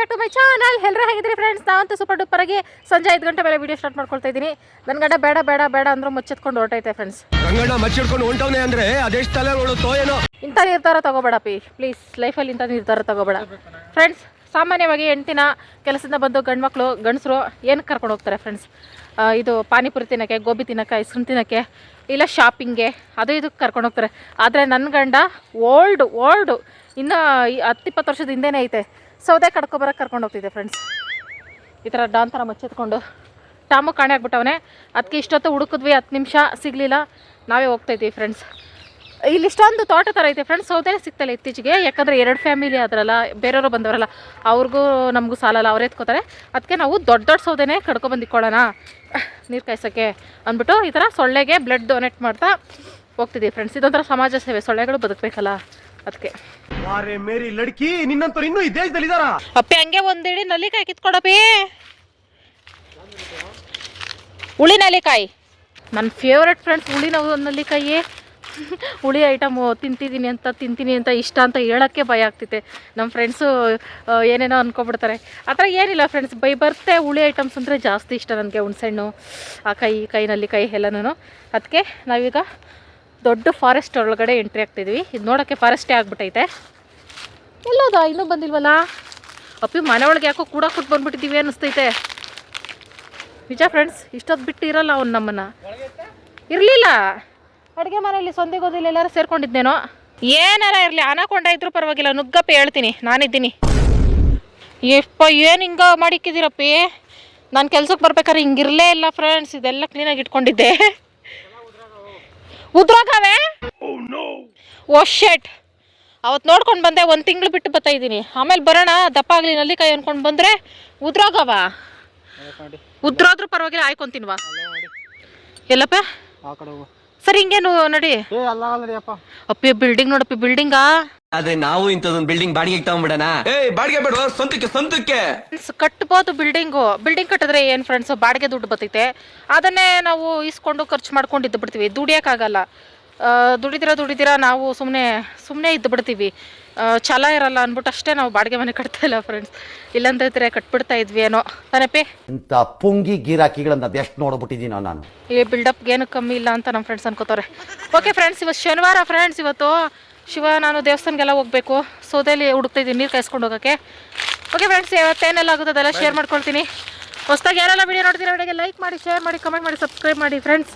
Back to my channel. ಎಲ್ಲರೂ ಹೇಗಿದ್ರಿ friends? ನಾವಂತೂ ಸೂಪರ್ ಡೂಪರ್ ಆಗಿ ಸಂಜೆ 5 ಗಂಟೆ ಮೇಲೆ ವಿಡಿಯೋ ಸ್ಟಾರ್ಟ್ ಮಾಡ್ಕೊಳ್ತಾ ಇದ್ದೀನಿ. ನನ್ನ ಗಂಡ ಬೇಡ ಬೇಡ ಬೇಡ ಅಂದ್ರು ಮುಚ್ಚಿಟ್ಕೊಂಡು ಹೊರಟೈತೆ ಫ್ರೆಂಡ್ಸ್. ರಂಗಣ್ಣ ಮಚ್ಚಿಡ್ಕೊಂಡು ಹೊಂಟವನೆ ಅಂದ್ರೆ ಅದೆಷ್ಟು ತಲೆ ನೋಡುತ್ತೋ ಏನೋ. ಇಂಥ ನಿರ್ಧಾರ ತಗೋಬೇಡ ಪ್ಲೀಸ್. ಲೈಫಲ್ಲಿ ಇಂಥ ನಿರ್ಧಾರ ತಗೋಬೇಡ ಫ್ರೆಂಡ್ಸ್. ಸಾಮಾನ್ಯವಾಗಿ ಹೆಂಡ್ತಿನ ಕೆಲಸದಿಂದ ಬಂದು ಗಂಡಸರು ಏನಕ್ಕೆ ಕರ್ಕೊಂಡು ಹೋಗ್ತಾರೆ ಫ್ರೆಂಡ್ಸ್? ಇದು ಪಾನಿಪುರಿ ತಿನ್ನೋಕ್ಕೆ, ಗೋಬಿ ತಿನ್ನೋಕ್ಕೆ, ಐಸ್ ಕ್ರೀಮ್ ತಿನ್ನೋಕ್ಕೆ, ಇಲ್ಲ ಶಾಪಿಂಗ್ಗೆ, ಅದು ಇದಕ್ಕೆ ಕರ್ಕೊಂಡು ಹೋಗ್ತಾರೆ. ಆದರೆ ನನ್ನ ಗಂಡ ಓಲ್ಡು ಇನ್ನು 10-20 ವರ್ಷದ ಹಿಂದೆನೇ ಐತೆ, ಸೌದೆ ಕಡ್ಕೊಬರಕ್ಕೆ ಕರ್ಕೊಂಡು ಹೋಗ್ತಿದ್ದೆ ಫ್ರೆಂಡ್ಸ್. ಈ ಥರ ಡಾನ್ ಥರ ಮುಚ್ಚೆತ್ಕೊಂಡು ಟಾಮು ಕಾಣೆ ಆಗ್ಬಿಟ್ಟವನೇ. ಅದಕ್ಕೆ ಇಷ್ಟೊತ್ತು ಹುಡುಕಿದ್ವಿ, 10 ನಿಮಿಷ ಸಿಗಲಿಲ್ಲ, ನಾವೇ ಹೋಗ್ತಾಯಿದ್ದೀವಿ ಫ್ರೆಂಡ್ಸ್. ಇಲ್ಲಿ ಇಷ್ಟೊಂದು ತೋಟ ಥರ ಐತೆ ಫ್ರೆಂಡ್ಸ್. ಸೌದೆ ಸಿಗ್ತಲ್ಲ ಇತ್ತೀಚೆಗೆ, ಯಾಕಂದರೆ 2 ಫ್ಯಾಮಿಲಿ ಆದ್ರಲ್ಲ, ಬೇರೆಯವರು ಬಂದವರಲ್ಲ, ಅವ್ರಿಗೂ ನಮಗೂ ಸಾಲಲ್ಲ, ಅವ್ರು ಎತ್ಕೋತಾರೆ. ಅದಕ್ಕೆ ನಾವು ದೊಡ್ಡ ಸೌದೆನೇ ಕಡ್ಕೊಬಂದು ಇಕ್ಕೊಳ್ಳೋಣ ನೀರು ಕಾಯ್ಸೋಕ್ಕೆ ಅಂದ್ಬಿಟ್ಟು ಈ ಥರ ಸೊಳ್ಳೆಗೆ ಬ್ಲಡ್ ಡೊನೇಟ್ ಮಾಡ್ತಾ ಹೋಗ್ತಿದ್ದೀವಿ ಫ್ರೆಂಡ್ಸ್. ಇದೊಂಥರ ಸಮಾಜ ಸೇವೆ, ಸೊಳ್ಳೆಗಳು ಬದುಕಬೇಕಲ್ಲ ಅದಕ್ಕೆ. ಮೇರಿ ಲಡ್ಕಿ ನಿನ್ನಂತವ್ರು ಇನ್ನೂ ಈ ದೇಶದಲ್ಲಿ ಇದಾರ? ಅಪ್ಪಿ ಹಂಗೆ ಒಂದಿಡಿ ನಲ್ಲಿಕಾಯಿ ಕಿತ್ಕೊಡಪ್ಪಿ. ಹುಳಿ ನಲ್ಲಿಕಾಯಿ ನನ್ನ ಫೇವ್ರೆಟ್ ಫ್ರೆಂಡ್ಸ್. ಹುಳಿ ನಲ್ಲಿಕಾಯಿ ಹುಳಿ ಐಟಮು ತಿಂತೀನಿ ಅಂತ ಇಷ್ಟ ಅಂತ ಹೇಳೋಕ್ಕೆ ಭಯ ಆಗ್ತಿದೆ. ನಮ್ಮ ಫ್ರೆಂಡ್ಸು ಏನೇನೋ ಅಂದ್ಕೊಬಿಡ್ತಾರೆ. ಆ ಥರ ಏನಿಲ್ಲ ಫ್ರೆಂಡ್ಸ್, ಬರುತ್ತೆ. ಹುಳಿ ಐಟಮ್ಸ್ ಅಂದರೆ ಜಾಸ್ತಿ ಇಷ್ಟ ನನಗೆ. ಹುಣಸೆಹಣ್ಣು, ಆ ಕೈ ನಲ್ಲಿಕಾಯಿ ಎಲ್ಲನೂ. ಅದಕ್ಕೆ ನಾವೀಗ ದೊಡ್ಡ ಫಾರೆಸ್ಟ್ ಒಳಗಡೆ ಎಂಟ್ರಿ ಆಗ್ತಿದ್ವಿ. ಇದು ನೋಡೋಕ್ಕೆ ಫಾರೆಸ್ಟೇ ಆಗ್ಬಿಟ್ಟೈತೆ. ಎಲ್ಲೋದ ಇನ್ನೂ ಬಂದಿಲ್ವಲ್ಲ ಅಪ್ಪಿ? ಮನೆ ಒಳಗೆ ಯಾಕೋ ಕೂಡ ಕೂತ್ ಬಂದ್ಬಿಟ್ಟಿದ್ದೀವಿ ಅನ್ನಿಸ್ತೈತೆ. ನಿಜ ಫ್ರೆಂಡ್ಸ್, ಇಷ್ಟೊತ್ತು ಬಿಟ್ಟು ಇರಲ್ಲ ಅವ್ನು ನಮ್ಮನ್ನು. ಇರಲಿಲ್ಲ ಅಡುಗೆ ಮನೆಯಲ್ಲಿ ಸೊಂದಿಗೋದಿಲ್ಲ, ಎಲ್ಲರೂ ಸೇರ್ಕೊಂಡಿದ್ದೇನೋ. ಏನಾರ ಇರಲಿ, ಅನಕೊಂಡ ಇದ್ರೂ ಪರವಾಗಿಲ್ಲ, ನುಗ್ಗಪ್ಪ ಹೇಳ್ತೀನಿ, ನಾನಿದ್ದೀನಿ. ಎಪ್ಪ ಏನು ಹಿಂಗೆ ಮಾಡಿಕ್ಕಿದ್ದೀರಪ್ಪಿ? ನಾನು ಕೆಲ್ಸಕ್ಕೆ ಬರ್ಬೇಕಾದ್ರೆ ಹಿಂಗಿರಲೇ ಇಲ್ಲ ಫ್ರೆಂಡ್ಸ್. ಇದೆಲ್ಲ ಕ್ಲೀನಾಗಿ ಇಟ್ಕೊಂಡಿದ್ದೆ. ಉದ್ರೋಗವೇ? ಓ ಶೆಟ್, ಅವತ್ತು ನೋಡ್ಕೊಂಡು ಬಂದೆ. 1 ತಿಂಗಳು ಬಿಟ್ಟು ಬರ್ತಾಯಿದ್ದೀನಿ. ಆಮೇಲೆ ಬರೋಣ ದಪ್ಪ ಆಗಲಿ ನಲ್ಲಿಕಾಯಿ ಅಂದ್ಕೊಂಡು ಬಂದರೆ ಉದ್ರೋಗವ. ಉದ್ರೋದ್ರೂ ಪರವಾಗಿಲ್ಲ, ಆಯ್ಕೊಂತೀನ್ವಾ. ಎಲ್ಲಪ್ಪ ಸರಿ ಹಿಂಗೇನು ನಡಿ. ಅಪ್ಪಿ ಬಿಲ್ಡಿಂಗ್ ನೋಡಪ್ಪಿ, ಬಿಲ್ಡಿಂಗಾ. ಆದ್ರೆ ನಾವು ಇಂಥದೊಂದು ಬಿಲ್ಡಿಂಗ್ ಬಾಡಿಗೆ ತಗೊಂಡ್ಬಿಡೋಣ. ಬಾಡಿಗೆ ಬೇಡ, ಸ್ವಂತಕ್ಕೆ ಕಟ್ಬೋದು. ಬಿಲ್ಡಿಂಗ್ ಕಟ್ಟಿದ್ರೆ ಏನು ಫ್ರೆಂಡ್ಸ್, ಬಾಡಿಗೆ ದುಡ್ಡು ಬರ್ತೈತೆ. ಅದನ್ನೇ ನಾವು ಇಸ್ಕೊಂಡು ಖರ್ಚು ಮಾಡ್ಕೊಂಡು ಇದ್ದು ಬಿಡ್ತೀವಿ. ದುಡಿಯೋಕ್ಕಾಗಲ್ಲ. ದುಡಿದಿರಾ ನಾವು ಸುಮ್ಮನೆ ಇದ್ದು ಬಿಡ್ತೀವಿ. ಛಲ ಇರಲ್ಲ ಅಂದ್ಬಿಟ್ಟು ಅಷ್ಟೇ ನಾವು ಬಾಡಿಗೆ ಮನೆ ಕಟ್ತಾ ಇಲ್ಲ ಫ್ರೆಂಡ್ಸ್. ಇಲ್ಲಂತೈತ್ರೆ ಕಟ್ಬಿಡ್ತಾ ಇದ್ವಿ ಏನೋ ತಾನಪ್ಪಿ. ಇಂಥ ಪುಂಗಿ ಗಿರಾಕಿಗಳನ್ನ ಎಷ್ಟು ನೋಡ್ಬಿಟ್ಟಿದ್ದೀನೋ ನಾನು. ಈ ಬಿಲ್ಡಪ್ಗೆ ಏನು ಕಮ್ಮಿ ಇಲ್ಲ ಅಂತ ನಮ್ಮ ಫ್ರೆಂಡ್ಸ್ ಅನ್ಕೋತಾರೆ. ಓಕೆ ಫ್ರೆಂಡ್ಸ್, ಇವತ್ತು ಶನಿವಾರ ಫ್ರೆಂಡ್ಸ್. ಇವತ್ತು ನಾನು ದೇವಸ್ಥಾನಕ್ಕೆಲ್ಲ ಹೋಗಬೇಕು. ಸೌದೆಯಲ್ಲಿ ಹುಡುಕ್ತಾ ಇದ್ದೀನಿ ನೀರು ಕಾಯಿಸ್ಕೊಂಡು ಹೋಗೋಕ್ಕೆ. ಓಕೆ ಫ್ರೆಂಡ್ಸ್, ಇವತ್ತೇನೆಲ್ಲ ಆಗುತ್ತೆ ಅದೆಲ್ಲ ಶೇರ್ ಮಾಡ್ಕೊಳ್ತೀನಿ. ಹೊಸದಾಗಿ ಯಾರೆಲ್ಲ ವಿಡಿಯೋ ನೋಡ್ತೀರಾ ವಿಡಿಯೋಗೆ ಲೈಕ್ ಮಾಡಿ, ಶೇರ್ ಮಾಡಿ, ಕಮೆಂಟ್ ಮಾಡಿ, ಸಬ್ಸ್ಕ್ರೈಬ್ ಮಾಡಿ ಫ್ರೆಂಡ್ಸ್.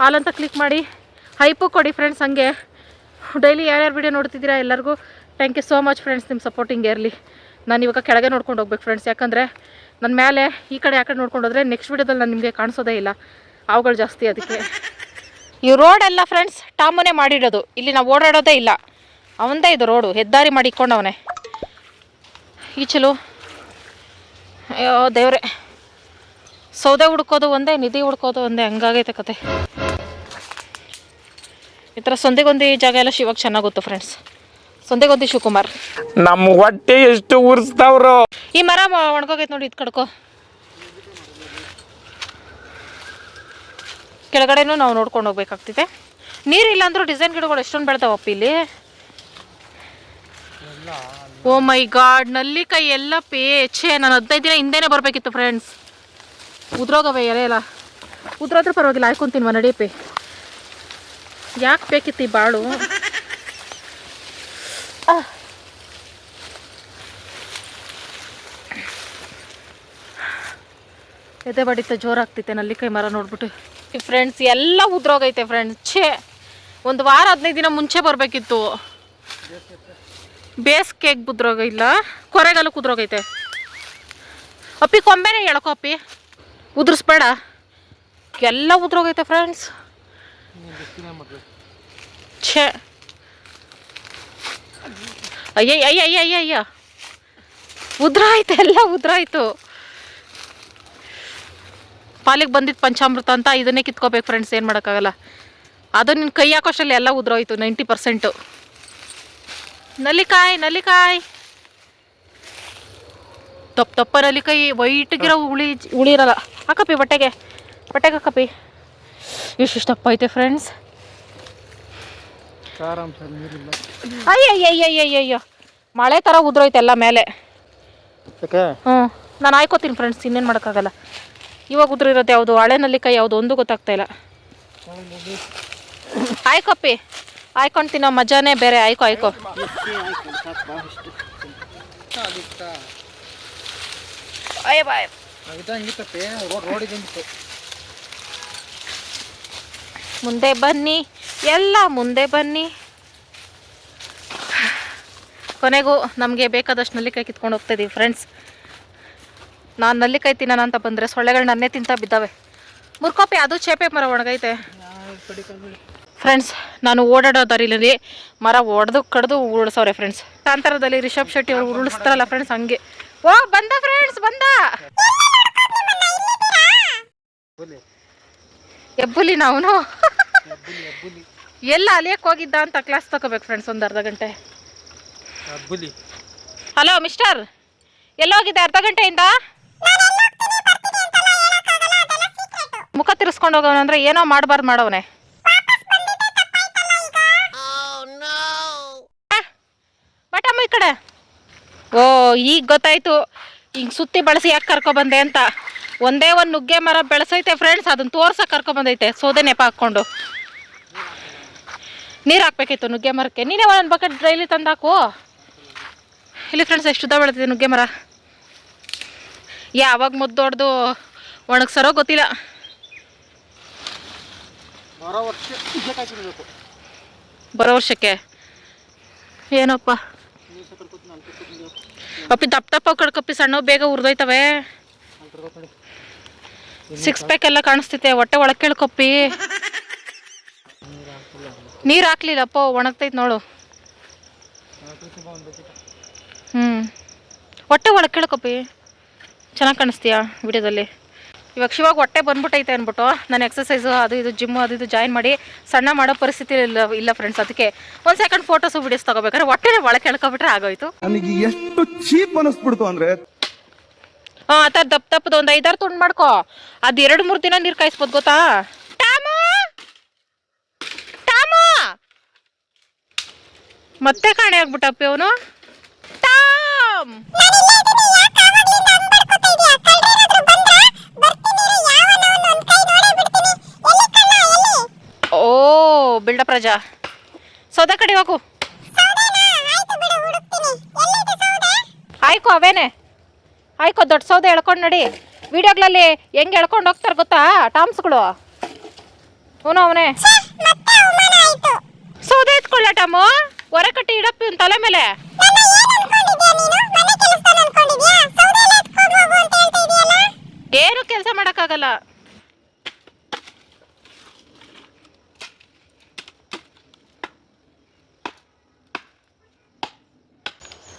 ಆಲ್ ಅಂತ ಕ್ಲಿಕ್ ಮಾಡಿ ಹೈಪು ಕೊಡಿ ಫ್ರೆಂಡ್ಸ್. ಹಂಗೆ ಡೈಲಿ ಯಾರ್ಯಾರು ವಿಡಿಯೋ ನೋಡ್ತಿದ್ದೀರಾ ಎಲ್ಲರಿಗೂ thank you so much friends. ನಿಮ್ಮ ಸಪೋರ್ಟಿಂಗ್ ಇರಲಿ. ನಾನು ಇವಾಗ ಕೆಳಗೆ ನೋಡ್ಕೊಂಡು ಹೋಗ್ಬೇಕು ಫ್ರೆಂಡ್ಸ್, ಯಾಕಂದರೆ ನನ್ನ ಮೇಲೆ ಈ ಕಡೆ ಆ ಕಡೆ ನೋಡ್ಕೊಂಡು ಹೋದರೆ ನೆಕ್ಸ್ಟ್ ವಿಡಿಯೋದಲ್ಲಿ ನಾನು ನಿಮಗೆ ಕಾಣಿಸೋದೇ ಇಲ್ಲ. ಅವುಗಳು ಜಾಸ್ತಿ. ಅದಕ್ಕೆ ಈ ರೋಡೆಲ್ಲ ಫ್ರೆಂಡ್ಸ್ ಟಾಮುನೇ ಮಾಡಿಡೋದು. ಇಲ್ಲಿ ನಾವು ಓಡಾಡೋದೇ ಇಲ್ಲ, ಅವಂದೇ ಇದು ರೋಡು. ಹೆದ್ದಾರಿ ಮಾಡಿ ಇಕ್ಕೊಂಡವನೇ ಈಚಲು. ಅಯ್ಯೋ ದೇವ್ರೆ, ಸೌದೆ ಹುಡ್ಕೋದು ಒಂದೇ, ನಿಧಿ ಹುಡ್ಕೋದು ಒಂದೇ, ಹಂಗಾಗೈತೆ ಕತೆ. ಈ ಥರ ಸೊಂದೆಗೊಂದಿ ಜಾಗ ಎಲ್ಲ ಶಿವಾಗ ಚೆನ್ನಾಗುತ್ತು ಫ್ರೆಂಡ್ಸ್. ಸೊಂದೆಗೊಂದಿ ಶಿವಕುಮಾರ್ ನಮ್ಮ ಹೊಟ್ಟೆ ಎಷ್ಟು ಉರ್ಸ್ತಾವ್ರು. ಈ ಮರ ಒಣಗೋಗೈತೆ ನೋಡಿ, ಇದು ಕಡ್ಕೋ. ಕೆಳಗಡೆನೂ ನಾವು ನೋಡ್ಕೊಂಡು ಹೋಗ್ಬೇಕಾಗ್ತಿದೆ. ನೀರಿಲ್ಲ ಅಂದ್ರೂ ಡಿಸೈನ್ ಗಿಡಗಳು ಎಷ್ಟೊಂದು ಬೆಳ್ತಾವಪ್ಪ ಇಲ್ಲಿ. ಓ ಮೈ ಗಾಡ್, ನಲ್ಲಿಕಾಯಿ ಎಲ್ಲ ಪೇಚೆ. ನಾನು 15 ದಿನ ಹಿಂದೆನೇ ಬರಬೇಕಿತ್ತು ಫ್ರೆಂಡ್ಸ್. ಉದ್ರೋಗವೆ ಎಲೆ ಎಲ್ಲ. ಉದ್ರೋದ್ರೂ ಪರವಾಗಿಲ್ಲ, ಆಯ್ಕೊಂತೀನ್ವ ನಡಿಯಪ್ಪಿ. ಯಾಕೆ ಬೇಕಿತ್ತು ಈ ಬಾಳು? ಎದೆ ಬಡಿತ ಜೋರಾಗ್ತೈತೆ ನಲ್ಲಿಕಾಯಿ ಮರ ನೋಡ್ಬಿಟ್ಟು ಫ್ರೆಂಡ್ಸ್. ಎಲ್ಲ ಉದ್ರೋಗೈತೆ ಫ್ರೆಂಡ್ಸ್. ಒಂದು ವಾರ 15 ದಿನ ಮುಂಚೆ ಬರಬೇಕಿತ್ತು. ಬೇಸಿಗೆಗೆ ಉದ್ರೋಗ ಇಲ್ಲ, ಕೊರೆಗಾಲಕ್ಕೆ ಉದ್ರೋಗೈತೆ. ಅಪ್ಪಿ ಕೊಂಬೆನೇ ಎಳ್ಕೊ ಅಪ್ಪಿ, ಉದುರಿಸ್ಬೇಡ. ಎಲ್ಲ ಉದ್ರೋಗೈತೆ ಫ್ರೆಂಡ್ಸ್. ಅಯ್ಯ ಉದ್ರಾಯ್ತು, ಎಲ್ಲ ಉದ್ರಾಯ್ತು. ಪಾಲಿಗೆ ಬಂದಿದ್ದು ಪಂಚಾಮೃತ ಅಂತ ಇದನ್ನೇ ಕಿತ್ಕೋಬೇಕು ಫ್ರೆಂಡ್ಸ್. ಏನು ಮಾಡೋಕ್ಕಾಗಲ್ಲ. ಅದು ನಿನ್ನ ಕೈ ಹಾಕೋಷ್ಟರಲ್ಲಿ ಎಲ್ಲ ಉದ್ರೋಯ್ತು 90%. ನಲ್ಲಿಕಾಯಿ ತಪ್ಪ ನಲ್ಲಿಕಾಯಿ ವೈಟ್ಗಿರೋ ಹುಳಿ ಇರಲ್ಲ. ಹಾಕಪ್ಪಿ ಬಟ್ಟೆಗೆ ಹಾಕಪ್ಪಿ. ಇಷ್ಟಪ್ಪ ಐತೆ ಫ್ರೆಂಡ್ಸ್. ಅಯ್ಯಯ್ಯಯ್ಯಯ್ಯಯ್ಯೋ, ಮಳೆ ಥರ ಉದ್ರೋಯ್ತು ಎಲ್ಲ ಮೇಲೆ. ಹ್ಞೂ ನಾನು ಆಯ್ಕೋತೀನಿ ಫ್ರೆಂಡ್ಸ್, ಇನ್ನೇನು ಮಾಡೋಕ್ಕಾಗಲ್ಲ. ಇವಾಗ ಉದುರಿರೋದು ಯಾವುದು, ಹಳೆ ನಲ್ಲಿಕಾಯಿ ಯಾವುದು ಒಂದು ಗೊತ್ತಾಗ್ತಾ ಇಲ್ಲ. ಆಯ್ಕೊಪ್ಪಿ, ಆಯ್ಕೊಂಡು ತಿನ್ನೋ ಮಜಾನೇ ಬೇರೆ. ಆಯ್ಕೋ ಅಯ್ಯ ಬಾಯ್. ಮುಂದೆ ಬನ್ನಿ, ಎಲ್ಲ ಮುಂದೆ ಬನ್ನಿ. ಕೊನೆಗೂ ನಮಗೆ ಬೇಕಾದಷ್ಟು ನಲ್ಲಿಕಾಯಿ ಕಿತ್ಕೊಂಡು ಹೋಗ್ತಾ ಇದೀವಿ ಫ್ರೆಂಡ್ಸ್. ನಾನು ನಲ್ಲಿಕಾಯಿ ತಿನ್ನೋಣ ಅಂತ ಬಂದರೆ ಸೊಳ್ಳೆಗಳು ನನ್ನೇ ತಿಂತ ಬಿದ್ದಾವೆ. ಮುರ್ಕೋಪಿ, ಅದು ಚೇಪೆ ಮರ ಒಣಗೈತೆ ಫ್ರೆಂಡ್ಸ್. ನಾನು ಓಡಾಡೋ ದಾರಿಲಿ ಮರ ಒಡೆದು ಕಡ್ದು ಉರುಳಿಸವ್ರೆ ಫ್ರೆಂಡ್ಸ್. ಕಾಂತಾರದಲ್ಲಿ ರಿಷಬ್ ಶೆಟ್ಟಿ ಅವರು ಉರುಳಿಸ್ತಾರಲ್ಲ ಫ್ರೆಂಡ್ಸ್, ಹಂಗೆ. ಓ ಬಂದ ಫ್ರೆಂಡ್ಸ್, ಬಂದ ಎಬ್ಬುಲಿ. ನಾವು ಎಲ್ಲ ಅಲಿಯಕ್ಕೆ ಹೋಗಿದ್ದ ಅಂತ ಕ್ಲಾಸ್ ತಗೋಬೇಕು ಫ್ರೆಂಡ್ಸ್, ಒಂದು ಅರ್ಧ ಗಂಟೆ. ಹಲೋ ಮಿಸ್ಟರ್, ಎಲ್ಲ ಹೋಗಿದ್ದೆ ಅರ್ಧ ಗಂಟೆಯಿಂದ? ಮುಖ ತಿರ್ಸ್ಕೊಂಡು ಹೋಗೋನಂದ್ರೆ ಏನೋ ಮಾಡಬಾರ್ದು ಮಾಡೋವನೆ. ಬಟಮ್ಮ ಈ ಕಡೆ. ಓ ಈಗ ಗೊತ್ತಾಯ್ತು ಹಿಂಗೆ ಸುತ್ತಿ ಬಳಸಿ ಯಾಕೆ ಕರ್ಕೊಬಂದೆ ಅಂತ. ಒಂದೇ ಒಂದು ನುಗ್ಗೆ ಮರ ಬೆಳೆಸೈತೆ ಫ್ರೆಂಡ್ಸ್, ಅದನ್ನ ತೋರ್ಸಕ್ಕೆ ಕರ್ಕೊಬಂದೈತೆ ಸೋದೆ ನೆಪ ಹಾಕ್ಕೊಂಡು. ನೀರು ಹಾಕ್ಬೇಕಿತ್ತು ನುಗ್ಗೆ ಮರಕ್ಕೆ. ನೀನೇ ಒಂದು ಬಕೆಟ್ ಡೈಲಿ ತಂದಾಕು. ಇಲ್ಲಿ ಫ್ರೆಂಡ್ಸ್ ಎಷ್ಟು ಉದ್ದ ಬೆಳೆದಿದೆ ನುಗ್ಗೆ ಮರ. ಯಾವಾಗ ಮುದ್ದೊಡ್ದು ಒಣಗ್ಸರೋ ಗೊತ್ತಿಲ್ಲ. ಬರೋ ವರ್ಷಕ್ಕೆ ಏನಪ್ಪ ಅಪ್ಪಿ, ದಪ್ಪ ದಪ್ಪ ಕಡ್ಕಪ್ಪಿ, ಸಣ್ಣ ಬೇಗ ಉರ್ದೋಯ್ತವೆ. 6 ಪ್ಯಾಕ್ ಎಲ್ಲ ಕಾಣಿಸ್ತೈತೆ, ಹೊಟ್ಟೆ ಒಳಗೆ ಕೇಳ್ಕೊಪ್ಪಿ. ನೀರು ಹಾಕ್ಲಿಲ್ಲಪ್ಪ, ಒಣಗ್ತೈತೆ ನೋಡು. ಹೊಟ್ಟೆ ಒಳಗೆ ಕೇಳ್ಕೊಪ್ಪಿ, ಚೆನ್ನಾಗಿ ಕಾಣಿಸ್ತೀಯಾ ವಿಡಿಯೋದಲ್ಲಿ. ಇವಾಗ ಶಿವಾಗ ಹೊಟ್ಟೆ ಬಂದ್ಬಿಟ್ಟೈತೆ ಅಂದ್ಬಿಟ್ಟು ನಾನು ಎಕ್ಸಸೈಸು ಅದು ಇದು ಜಿಮ್ಮು ಅದು ಇದು ಜಾಯಿನ್ ಮಾಡಿ ಸಣ್ಣ ಮಾಡೋ ಪರಿಸ್ಥಿತಿ ಇಲ್ಲ ಫ್ರೆಂಡ್ಸ್. ಅದಕ್ಕೆ ಒಂದು ಸೆಕೆಂಡ್ ಫೋಟೋಸು ವಿಡಿಯೋಸ್ ತಗೋಬೇಕಾದ್ರೆ ಹೊಟ್ಟೆನೇ ಒಳಗೆ ಕೇಳ್ಕೊಬಿಟ್ರೆ ಆಗೋಯ್ತು. ನನಗೆ ಎಷ್ಟು ಚೀಪ್ ಅನಿಸ್ಬಿಡ್ತು ಅಂದ್ರೆ, ಹಾಂ ಆ ಥರ ದಪ್ಪದು ಒಂದು 5-6 ತುಂಡು ಮಾಡ್ಕೊ. ಅದು 2-3 ದಿನ ನೀರು ಕಾಯಿಸ್ಬೋದು ಗೊತ್ತಾ. ಟಾಮು ಮತ್ತೆ ಕಾಣೆ ಆಗ್ಬಿಟ್ಟಪ್ಪಿ ಅವನು. ಟಾಮ್ ಓ ಬಿಲ್ಡಪ್ ರಜಾ. ಸೌದೆ ಕಡೆ ಹೋಗು. ಆಯ್ಕೋ ಅವೇನೆ, ಆಯ್ಕೋ ದೊಡ್ಡ ಸೌದೆ ಎಳ್ಕೊಂಡು ನಡಿ. ವಿಡಿಯೋಗಳಲ್ಲಿ ಹೆಂಗೆ ಎಳ್ಕೊಂಡು ಹೋಗ್ತಾರೆ ಗೊತ್ತಾ ಟಾಮ್ಸ್ಗಳು. ಅವನೇ ಸೌದೆ ಎತ್ಕೊಳ್ಳ ಟಾಮು, ಹೊರ ಕಟ್ಟಿ ಇಡಪ್ಪಿ ಒಂದು ತಲೆ ಮೇಲೆ. ಏನು ಕೆಲಸ ಮಾಡೋಕ್ಕಾಗಲ್ಲ.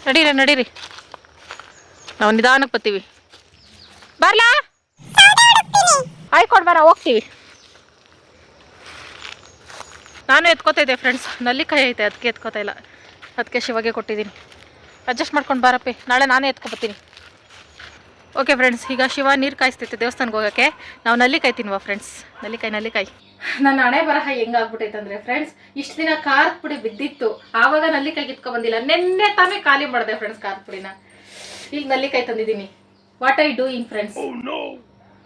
ನಡೀರಿ ನಾವು ನಿಧಾನಕ್ಕೆ ಬರ್ತೀವಿ. ಬರ್ಲಾ ಆಯ್ಕೊಂಡು ಬರ, ಹೋಗ್ತೀವಿ. ನಾನು ಎತ್ಕೋತಾ ಇದ್ದೆ ಫ್ರೆಂಡ್ಸ್, ನಲ್ಲಿಕಾಯಿ ಐತೆ ಅದಕ್ಕೆ ಎತ್ಕೋತಾ ಇಲ್ಲ. ಅದಕ್ಕೆ ಶಿವಾಗೆ ಕೊಟ್ಟಿದ್ದೀನಿ. ಅಡ್ಜಸ್ಟ್ ಮಾಡ್ಕೊಂಡು ಬಾರಪ್ಪಿ, ನಾಳೆ ನಾನೇ ಎತ್ಕೊಬತ್ತೀನಿ. ಓಕೆ ಫ್ರೆಂಡ್ಸ್, ಈಗ ಶಿವ ನೀರು ಕಾಯಿಸ್ತೈತೆ ದೇವಸ್ಥಾನಕ್ಕೆ ಹೋಗೋಕ್ಕೆ. ನಾವು ನಲ್ಲಿಕಾಯಿ ತಿನ್ನುವ ಫ್ರೆಂಡ್ಸ್. ನಲ್ಲಿಕಾಯಿ ನನ್ನ ಹಣೆ ಬರಹ ಹೆಂಗಾಗ್ಬಿಟ್ಟೈತೆ ಅಂದರೆ ಫ್ರೆಂಡ್ಸ್, ಇಷ್ಟು ದಿನ ಖಾರದ ಪುಡಿ ಬಿದ್ದಿತ್ತು, ಆವಾಗ ನಲ್ಲಿಕಾಯಿ ಕಿತ್ಕೊಂಡ್ಬಂದಿಲ್ಲ. ನೆನ್ನೆ ತಾನೇ ಖಾಲಿ ಮಾಡಿದೆ ಫ್ರೆಂಡ್ಸ್ ಖಾರದ ಪುಡಿನ. ಈಗ ನಲ್ಲಿಕಾಯಿ ತಂದಿದ್ದೀನಿ. ವಾಟ್ ಐ ಡೂಯಿಂಗ್ ಫ್ರೆಂಡ್ಸ್,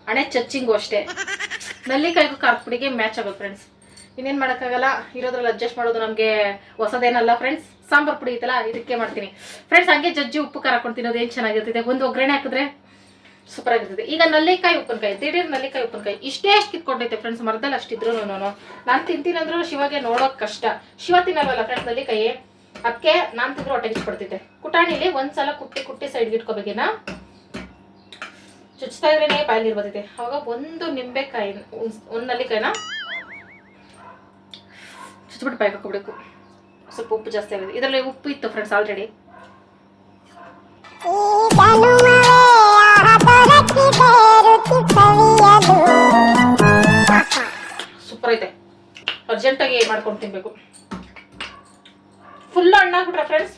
ಹಣೆ ಚಚ್ಚಿಂಗು ಅಷ್ಟೇ. ನಲ್ಲಿಕಾಯಿಗೂ ಖಾರದ ಪುಡಿಗೆ ಮ್ಯಾಚ್ ಆಗೋದು ಫ್ರೆಂಡ್ಸ್. ಇನ್ನೇನು ಮಾಡೋಕ್ಕಾಗಲ್ಲ, ಇರೋದ್ರಲ್ಲಿ ಅಡ್ಜಸ್ಟ್ ಮಾಡೋದು ನಮಗೆ ಹೊಸದೇನಲ್ಲ ಫ್ರೆಂಡ್ಸ್. ಸಾಂಬಾರು ಪುಡಿ ಐತಲ್ಲ ಇದಕ್ಕೆ ಮಾಡ್ತೀನಿ ಫ್ರೆಂಡ್ಸ್. ಹಂಗೆ ಜಜ್ಜಿ ಉಪ್ಪು ಖಾರ ಹಾಕೊಂಡು ತಿನ್ನೋದು ಏನು ಚೆನ್ನಾಗಿರ್ತೈತೆ. ಒಂದು ಒಗ್ಗರಣೆ ಹಾಕಿದ್ರೆ ಸೂಪರ್ ಆಗಿರ್ತದೆ. ಈಗ ನಲ್ಲಿಕಾಯಿ ಉಪ್ಪಿನಕಾಯಿ, ದಿಢೀರ್ ನಲ್ಲಿಕಾಯಿ ಉಪ್ಪಿನಕಾಯಿ ಇಷ್ಟೇ ಎಷ್ಟು ಕಿತ್ಕೊಂಡೈತೆ ಫ್ರೆಂಡ್ಸ್. ಮರದಲ್ಲಿ ಅಷ್ಟಿದ್ರು ನಾನು ತಿಂತೀನಿ ಅಂದ್ರೂ ಶಿವಾಗೆ ನೋಡೋಕೆ ಕಷ್ಟ. ಶಿವ ತಿನ್ನಲ್ವಲ್ಲ ಫ್ರೆಂಡ್ಸ್ ನಲ್ಲಿಕಾಯಿ, ಅದಕ್ಕೆ ನಾನು ತಿಂದ್ರೆ ಹೊಟ್ಟೆ ಕಿಚ್ಕೊಡ್ತೈತೆ. ಕುಟಾಣಿಲಿ ಒಂದ್ಸಲ ಕುಟ್ಟಿ ಸೈಡ್ಗೆ ಇಟ್ಕೋಬೇಕೇನ, ಚುಚ್ತಾ ಇದ್ರೇನೆ ಬಾಯಲ್ಲಿ ಇರ್ಬತ್ತೈತೆ. ಅವಾಗ ಒಂದು ನಿಂಬೆಕಾಯಿ, ಒಂದು ನಲ್ಲಿಕಾಯಿನ ಚುಚ್ಬಿಟ್ಟು ಬಾಯಿಗೆ ಹಾಕೋಬೇಕು. ಸ್ವಲ್ಪ ಉಪ್ಪು ಜಾಸ್ತಿ ಆಗಿದೆ. ಇದರಲ್ಲಿ ಉಪ್ಪು ಇತ್ತು ಫ್ರೆಂಡ್ಸ್ ಆಲ್ರೆಡಿ. ಸೂಪರ್ ಐತೆ. ಅರ್ಜೆಂಟಾಗಿ ಮಾಡ್ಕೊಂಡು ತಿನ್ಬೇಕು. ಫುಲ್ ಹಣ್ಣಾಗ್ಬಿಟ್ರೆ ಫ್ರೆಂಡ್ಸ್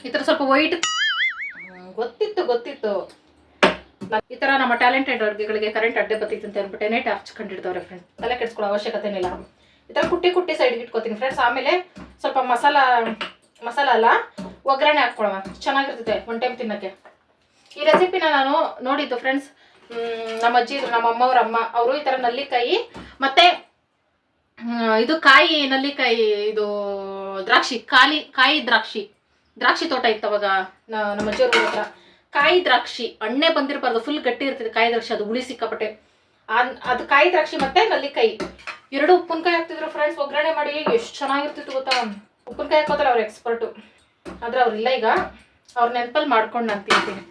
ಈ ಥರ ಸ್ವಲ್ಪ ವೈಟ್. ಗೊತ್ತಿತ್ತು ಈ ಥರ ನಮ್ಮ ಟ್ಯಾಲೆಂಟೆಡ್ ಅಡುಗೆಗಳಿಗೆ ಕರೆಂಟ್ ಅಡ್ಡೆ ಬರ್ತೈತೆ ಅಂತ ಅಂದ್ಬಿಟ್ಟೆ ಟಾರ್ಚ್ ಕಂಡಿಡ್ದವ್ರೆ ಫ್ರೆಂಡ್ಸ್. ತಲೆ ಕೆಡಿಸ್ಕೊಳ್ಳೋ ಅವಶ್ಯಕತೆನಿಲ್ಲ. ಈ ಥರ ಕುಟ್ಟಿ ಸೈಡ್ಗೆ ಇಟ್ಕೋತೀನಿ ಫ್ರೆಂಡ್ಸ್. ಆಮೇಲೆ ಸ್ವಲ್ಪ ಮಸಾಲ ಅಲ್ಲ ಒಗ್ಗರಣೆ ಹಾಕ್ಕೊಳವ, ಚೆನ್ನಾಗಿರ್ತೈತೆ ಒನ್ ಟೈಮ್ ತಿನ್ನೋಕ್ಕೆ. ಈ ರೆಸಿಪಿನ ನಾನು ನೋಡಿದ್ದು ಫ್ರೆಂಡ್ಸ್, ನಮ್ಮ ಅಜ್ಜಿ ಇದ್ರು, ನಮ್ಮ ಅಮ್ಮವ್ರ ಅಮ್ಮ ಅವರು ಈ ಥರ ನಲ್ಲಿಕಾಯಿ ಮತ್ತೆ ಇದು ಕಾಯಿ ನಲ್ಲಿಕಾಯಿ, ಇದು ದ್ರಾಕ್ಷಿ, ಕಾಯಿ ದ್ರಾಕ್ಷಿ ತೋಟ ಇತ್ತು ಅವಾಗ ನಮ್ಮ ಅಜ್ಜಿಯವ್ರ ಹತ್ರ. ಕಾಯಿ ದ್ರಾಕ್ಷಿ ಹಣ್ಣೆ ಬಂದಿರಬಾರ್ದು, ಫುಲ್ ಗಟ್ಟಿ ಇರ್ತದೆ ಕಾಯಿ ದ್ರಾಕ್ಷಿ, ಅದು ಹುಳಿ ಸಿಕ್ಕಾಪಟ್ಟೆ. ಅದು ಕಾಯಿ ದ್ರಾಕ್ಷಿ ಮತ್ತೆ ನಲ್ಲಿಕಾಯಿ ಎರಡು ಉಪ್ಪಿನಕಾಯಿ ಹಾಕ್ತಿದ್ರು ಫ್ರೆಂಡ್ಸ್ ಒಗ್ಗರಣೆ ಮಾಡಿ. ಎಷ್ಟು ಚೆನ್ನಾಗಿರ್ತಿತ್ತು ಗೊತ್ತಾ. ಉಪ್ಪಿನಕಾಯಿ ಹಾಕೋತಾರೆ ಅವ್ರು ಎಕ್ಸ್ಪರ್ಟು, ಆದರೆ ಅವ್ರಿಲ್ಲ ಈಗ. ಅವ್ರ ನೆನಪಲ್ಲಿ ಮಾಡ್ಕೊಂಡು ನಾನು ತಿಂತೀನಿ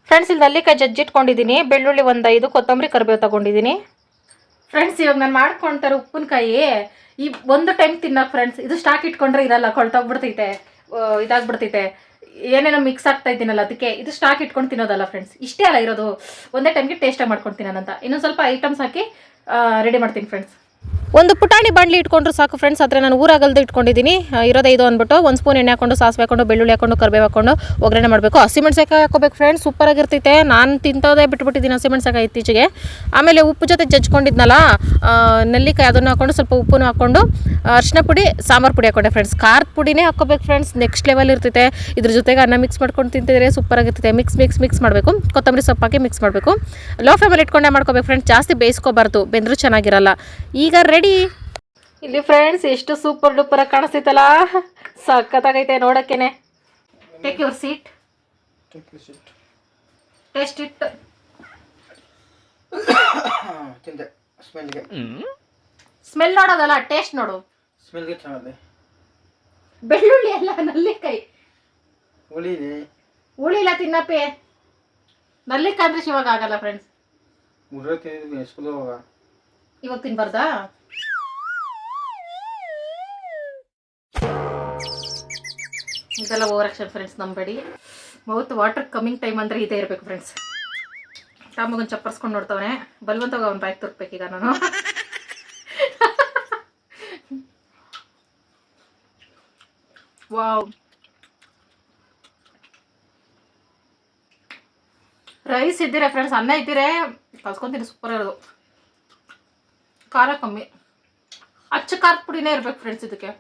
ಫ್ರೆಂಡ್ಸ್. ಇಲ್ಲಿ ನಲ್ಲಿಕಾಯಿ ಜಜ್ಜಿಟ್ಕೊಂಡಿದ್ದೀನಿ, ಬೆಳ್ಳುಳ್ಳಿ ಒಂದು 5, ಕೊತ್ತಂಬರಿ ಕರಿಬೇವು ತಗೊಂಡಿದ್ದೀನಿ ಫ್ರೆಂಡ್ಸ್. ಇವಾಗ ನಾನು ಮಾಡ್ಕೊಳ್ತಾರೆ ಉಪ್ಪಿನಕಾಯಿ ಈ ಒಂದು ಟೈಮ್ ತಿನ್ನೋಕೆ ಫ್ರೆಂಡ್ಸ್. ಇದು ಸ್ಟಾಕ್ ಇಟ್ಕೊಂಡ್ರೆ ಇರಲ್ಲ, ಕೊಳ್ತೋಗ್ಬಿಡ್ತೈತೆ, ಇದಾಗ್ಬಿಡ್ತೈತೆ, ಏನೇನೋ ಮಿಕ್ಸ್ ಆಗ್ತಾ ಇದ್ದೀನಲ್ಲ ಅದಕ್ಕೆ. ಇದು ಸ್ಟಾಕ್ ಇಟ್ಕೊಂಡು ತಿನ್ನೋದಲ್ಲ ಫ್ರೆಂಡ್ಸ್, ಇಷ್ಟೇ ಅಲ್ಲ ಇರೋದು, ಒಂದೇ ಟೈಮ್ಗೆ ಟೇಸ್ಟಾಗಿ ಮಾಡ್ಕೊಂಡು ತಿನ್ನೋಣಂತ. ಇನ್ನೊಂದು ಸ್ವಲ್ಪ ಐಟಮ್ಸ್ ಹಾಕಿ ರೆಡಿ ಮಾಡ್ತೀನಿ ಫ್ರೆಂಡ್ಸ್. ಒಂದು ಪುಟಾಣಿ ಬಾಣಲಿ ಇಟ್ಕೊಂಡ್ರು ಸಾಕು ಫ್ರೆಂಡ್ಸ್. ಆದರೆ ನಾನು ಊರಾಗಲ್ದು ಇಟ್ಕೊಂಡಿದ್ದೀನಿ, ಇರೋದೇ ಇದು ಅಂದ್ಬಿಟ್ಟು 1 ಸ್ಪೂನ್ ಎಣ್ಣೆ ಹಾಕೊಂಡು, ಸಾಸಿವೆ ಹಾಕೊಂಡು, ಬೆಳ್ಳುಳ್ಳಿ ಹಾಕೊಂಡು, ಕರಿಬೇವು ಹಾಕೊಂಡು ಒಗ್ಗರಣೆ ಮಾಡಬೇಕು. ಹಸಿಮೆಣ್ಸಿಕಾಯಿ ಹಾಕೋಬೇಕು ಫ್ರೆಂಡ್ಸ್, ಸೂಪರಾಗಿರ್ತೈತೆ. ನಾನು ತಿಂತೋದೇ ಬಿಟ್ಬಿಟ್ಟಿದ್ದೀನಿ ಹಸಿಮೆಣ್ಸಿಕಾಯಿ ಇತ್ತೀಚೆಗೆ. ಆಮೇಲೆ ಉಪ್ಪು ಜೊತೆ ಜಜ್ಕೊಂಡಿದ್ನಲ್ಲ ನೆಲ್ಲಿಕಾಯಿ, ಅದನ್ನು ಹಾಕೊಂಡು ಸ್ವಲ್ಪ ಉಪ್ಪನ್ನು ಹಾಕೊಂಡು ಅರಿಶಿನ ಪುಡಿ, ಸಾಂಬಾರು ಪುಡಿ ಹಾಕೊಂಡೆ ಫ್ರೆಂಡ್ಸ್. ಖಾರದ ಪುಡಿನೇ ಹಾಕೋಬೇಕು ಫ್ರೆಂಡ್ಸ್, ನೆಕ್ಸ್ಟ್ ಲೆವೆಲ್ ಇರ್ತೈತೆ. ಇದ್ರ ಜೊತೆಗೆ ಅನ್ನ ಮಿಕ್ಸ್ ಮಾಡ್ಕೊಂಡು ತಿಂತಿದ್ರೆ ಸೂಪರಾಗಿರ್ತೈತೆ. ಮಿಕ್ಸ್ ಮಾಡಬೇಕು, ಕೊತ್ತಂಬರಿ ಸೊಪ್ಪು ಹಾಕಿ ಮಿಕ್ಸ್ ಮಾಡಬೇಕು. ಲೋ ಫ್ಲೇಮಲ್ಲಿ ಇಟ್ಕೊಂಡೆ ಮಾಡ್ಕೋಬೇಕು ಫ್ರೆಂಡ್ಸ್, ಜಾಸ್ತಿ ಬೇಯಿಸ್ಕೋಬಾರ್ದು, ಬೆಂದರೂ ಚೆನ್ನಾಗಿರಲ್ಲ. ಈಗ ರೆಡಿ. ಇಲ್ಲಿ ಫ್ರೆಂಡ್ಸ್ ಎಷ್ಟು ಸೂಪರ್ ಡೂಪರ್ ಆಗಿ ಕಾಣಿಸ್ತೈತಲ್ಲ, ಸಖತ್ತಾಗೈತೆ ನೋಡೋಕ್ಕೇನೆ. Take your seat, taste it. Smell ನೋಡೋದಲ್ಲ, ಟೇಸ್ಟ್ ನೋಡು. ಸ್ಮೆಲ್ಗೆ ಚೆನ್ನಾಗಿದೆ. ಬೆಳ್ಳುಳ್ಳಿ ಎಲ್ಲ ನಲ್ಲಿಕಾಯಿ ಹುಳಿಲ್ಲ ತಿನ್ನಪ್ಪೆ. ನಲ್ಲಿಕಾಯಿ ಅಂದ್ರೆ ಇವಾಗ ಆಗಲ್ಲ ಫ್ರೆಂಡ್ಸ್, ಇವಾಗ ತಿನ್ಬಾರ್ದಾ? ಇದೆಲ್ಲ ಓವರ್ ಆಕ್ಷನ್ ಫ್ರೆಂಡ್ಸ್, ನಂಬೇಡಿ. ಮೌತ್ ವಾಟರ್ ಕಮ್ಮಿಂಗ್ ಟೈಮ್ ಅಂದರೆ ಇದೇ ಇರಬೇಕು ಫ್ರೆಂಡ್ಸ್. ಟಾಮಗನ್ ಚಪ್ಪರ್ಸ್ಕೊಂಡು ನೋಡ್ತವನೆ, ಬಲ್ವಂತವಾಗ ಅವ್ನು ಬಾಯ್ಗೆ ತುರ್ಬೇಕೀಗ ನಾನು. ವಾವ್, ರೈಸ್ ಇದ್ದೀರಾ ಫ್ರೆಂಡ್ಸ್, ಅನ್ನ ಇದ್ದೀರೇ ಕಲ್ಸ್ಕೊಂತೀನಿ. ಸೂಪರ್ ಇರೋದು, ಖಾರ ಕಮ್ಮಿ, ಅಚ್ಚ ಖಾರದ ಪುಡಿನೇ ಇರ್ಬೇಕು ಫ್ರೆಂಡ್ಸ್ ಇದಕ್ಕೆ.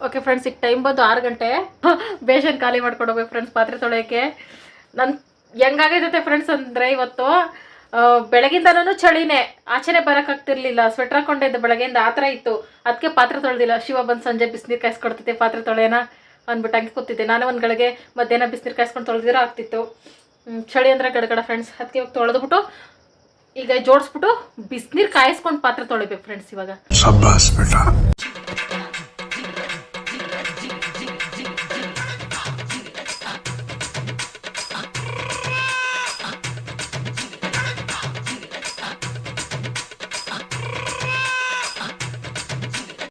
ಓಕೆ ಫ್ರೆಂಡ್ಸ್, ಈಗ ಟೈಮ್ ಬಂದು 6 ಗಂಟೆ. ಬೇಷನ್ ಖಾಲಿ ಮಾಡ್ಕೊಂಡು ಹೋಗ್ಬೇಕು ಫ್ರೆಂಡ್ಸ್ ಪಾತ್ರೆ ತೊಳೆಯೋಕ್ಕೆ. ನನ್ನ ಹೆಂಗಾಗೈತೆ ಫ್ರೆಂಡ್ಸ್ ಅಂದರೆ ಇವತ್ತು ಬೆಳಗಿಂದನೂ ಚಳಿನೇ, ಆಚೆನೆ ಬರೋಕ್ಕಾಗ್ತಿರ್ಲಿಲ್ಲ. ಸ್ವೆಟ್ರ್ ಹಾಕೊಂಡಿದ್ದೆ ಬೆಳಗ್ಗೆಯಿಂದ, ಆ ಥರ ಇತ್ತು. ಅದಕ್ಕೆ ಪಾತ್ರೆ ತೊಳೆದಿಲ್ಲ. ಶಿವ ಬಂದು ಸಂಜೆ ಬಿಸಿನೀರು ಕಾಯಿಸ್ಕೊಡ್ತಿದ್ದೆ, ಪಾತ್ರೆ ತೊಳೆಯೋಣ ಅಂದ್ಬಿಟ್ಟು ಹಂಗೆ ಕೂತಿದ್ದೆ. ನಾನು ಒಂದು ಗಳಿಗೆ ಮಧ್ಯಾಹ್ನ ಬಿಸಿನೀರು ಕಾಯಿಸ್ಕೊಂಡು ತೊಳೆದಿರೋ ಆಗ್ತಿತ್ತು. ಚಳಿ ಅಂದರೆ ಗಡಗಡ ಫ್ರೆಂಡ್ಸ್. ಅದಕ್ಕೆ ಇವಾಗ ತೊಳೆದ್ಬಿಟ್ಟು ಈಗ ಜೋಡಿಸ್ಬಿಟ್ಟು ಬಿಸಿನೀರು ಕಾಯಿಸ್ಕೊಂಡು ಪಾತ್ರೆ ತೊಳಿಬೇಕು ಫ್ರೆಂಡ್ಸ್ ಇವಾಗ.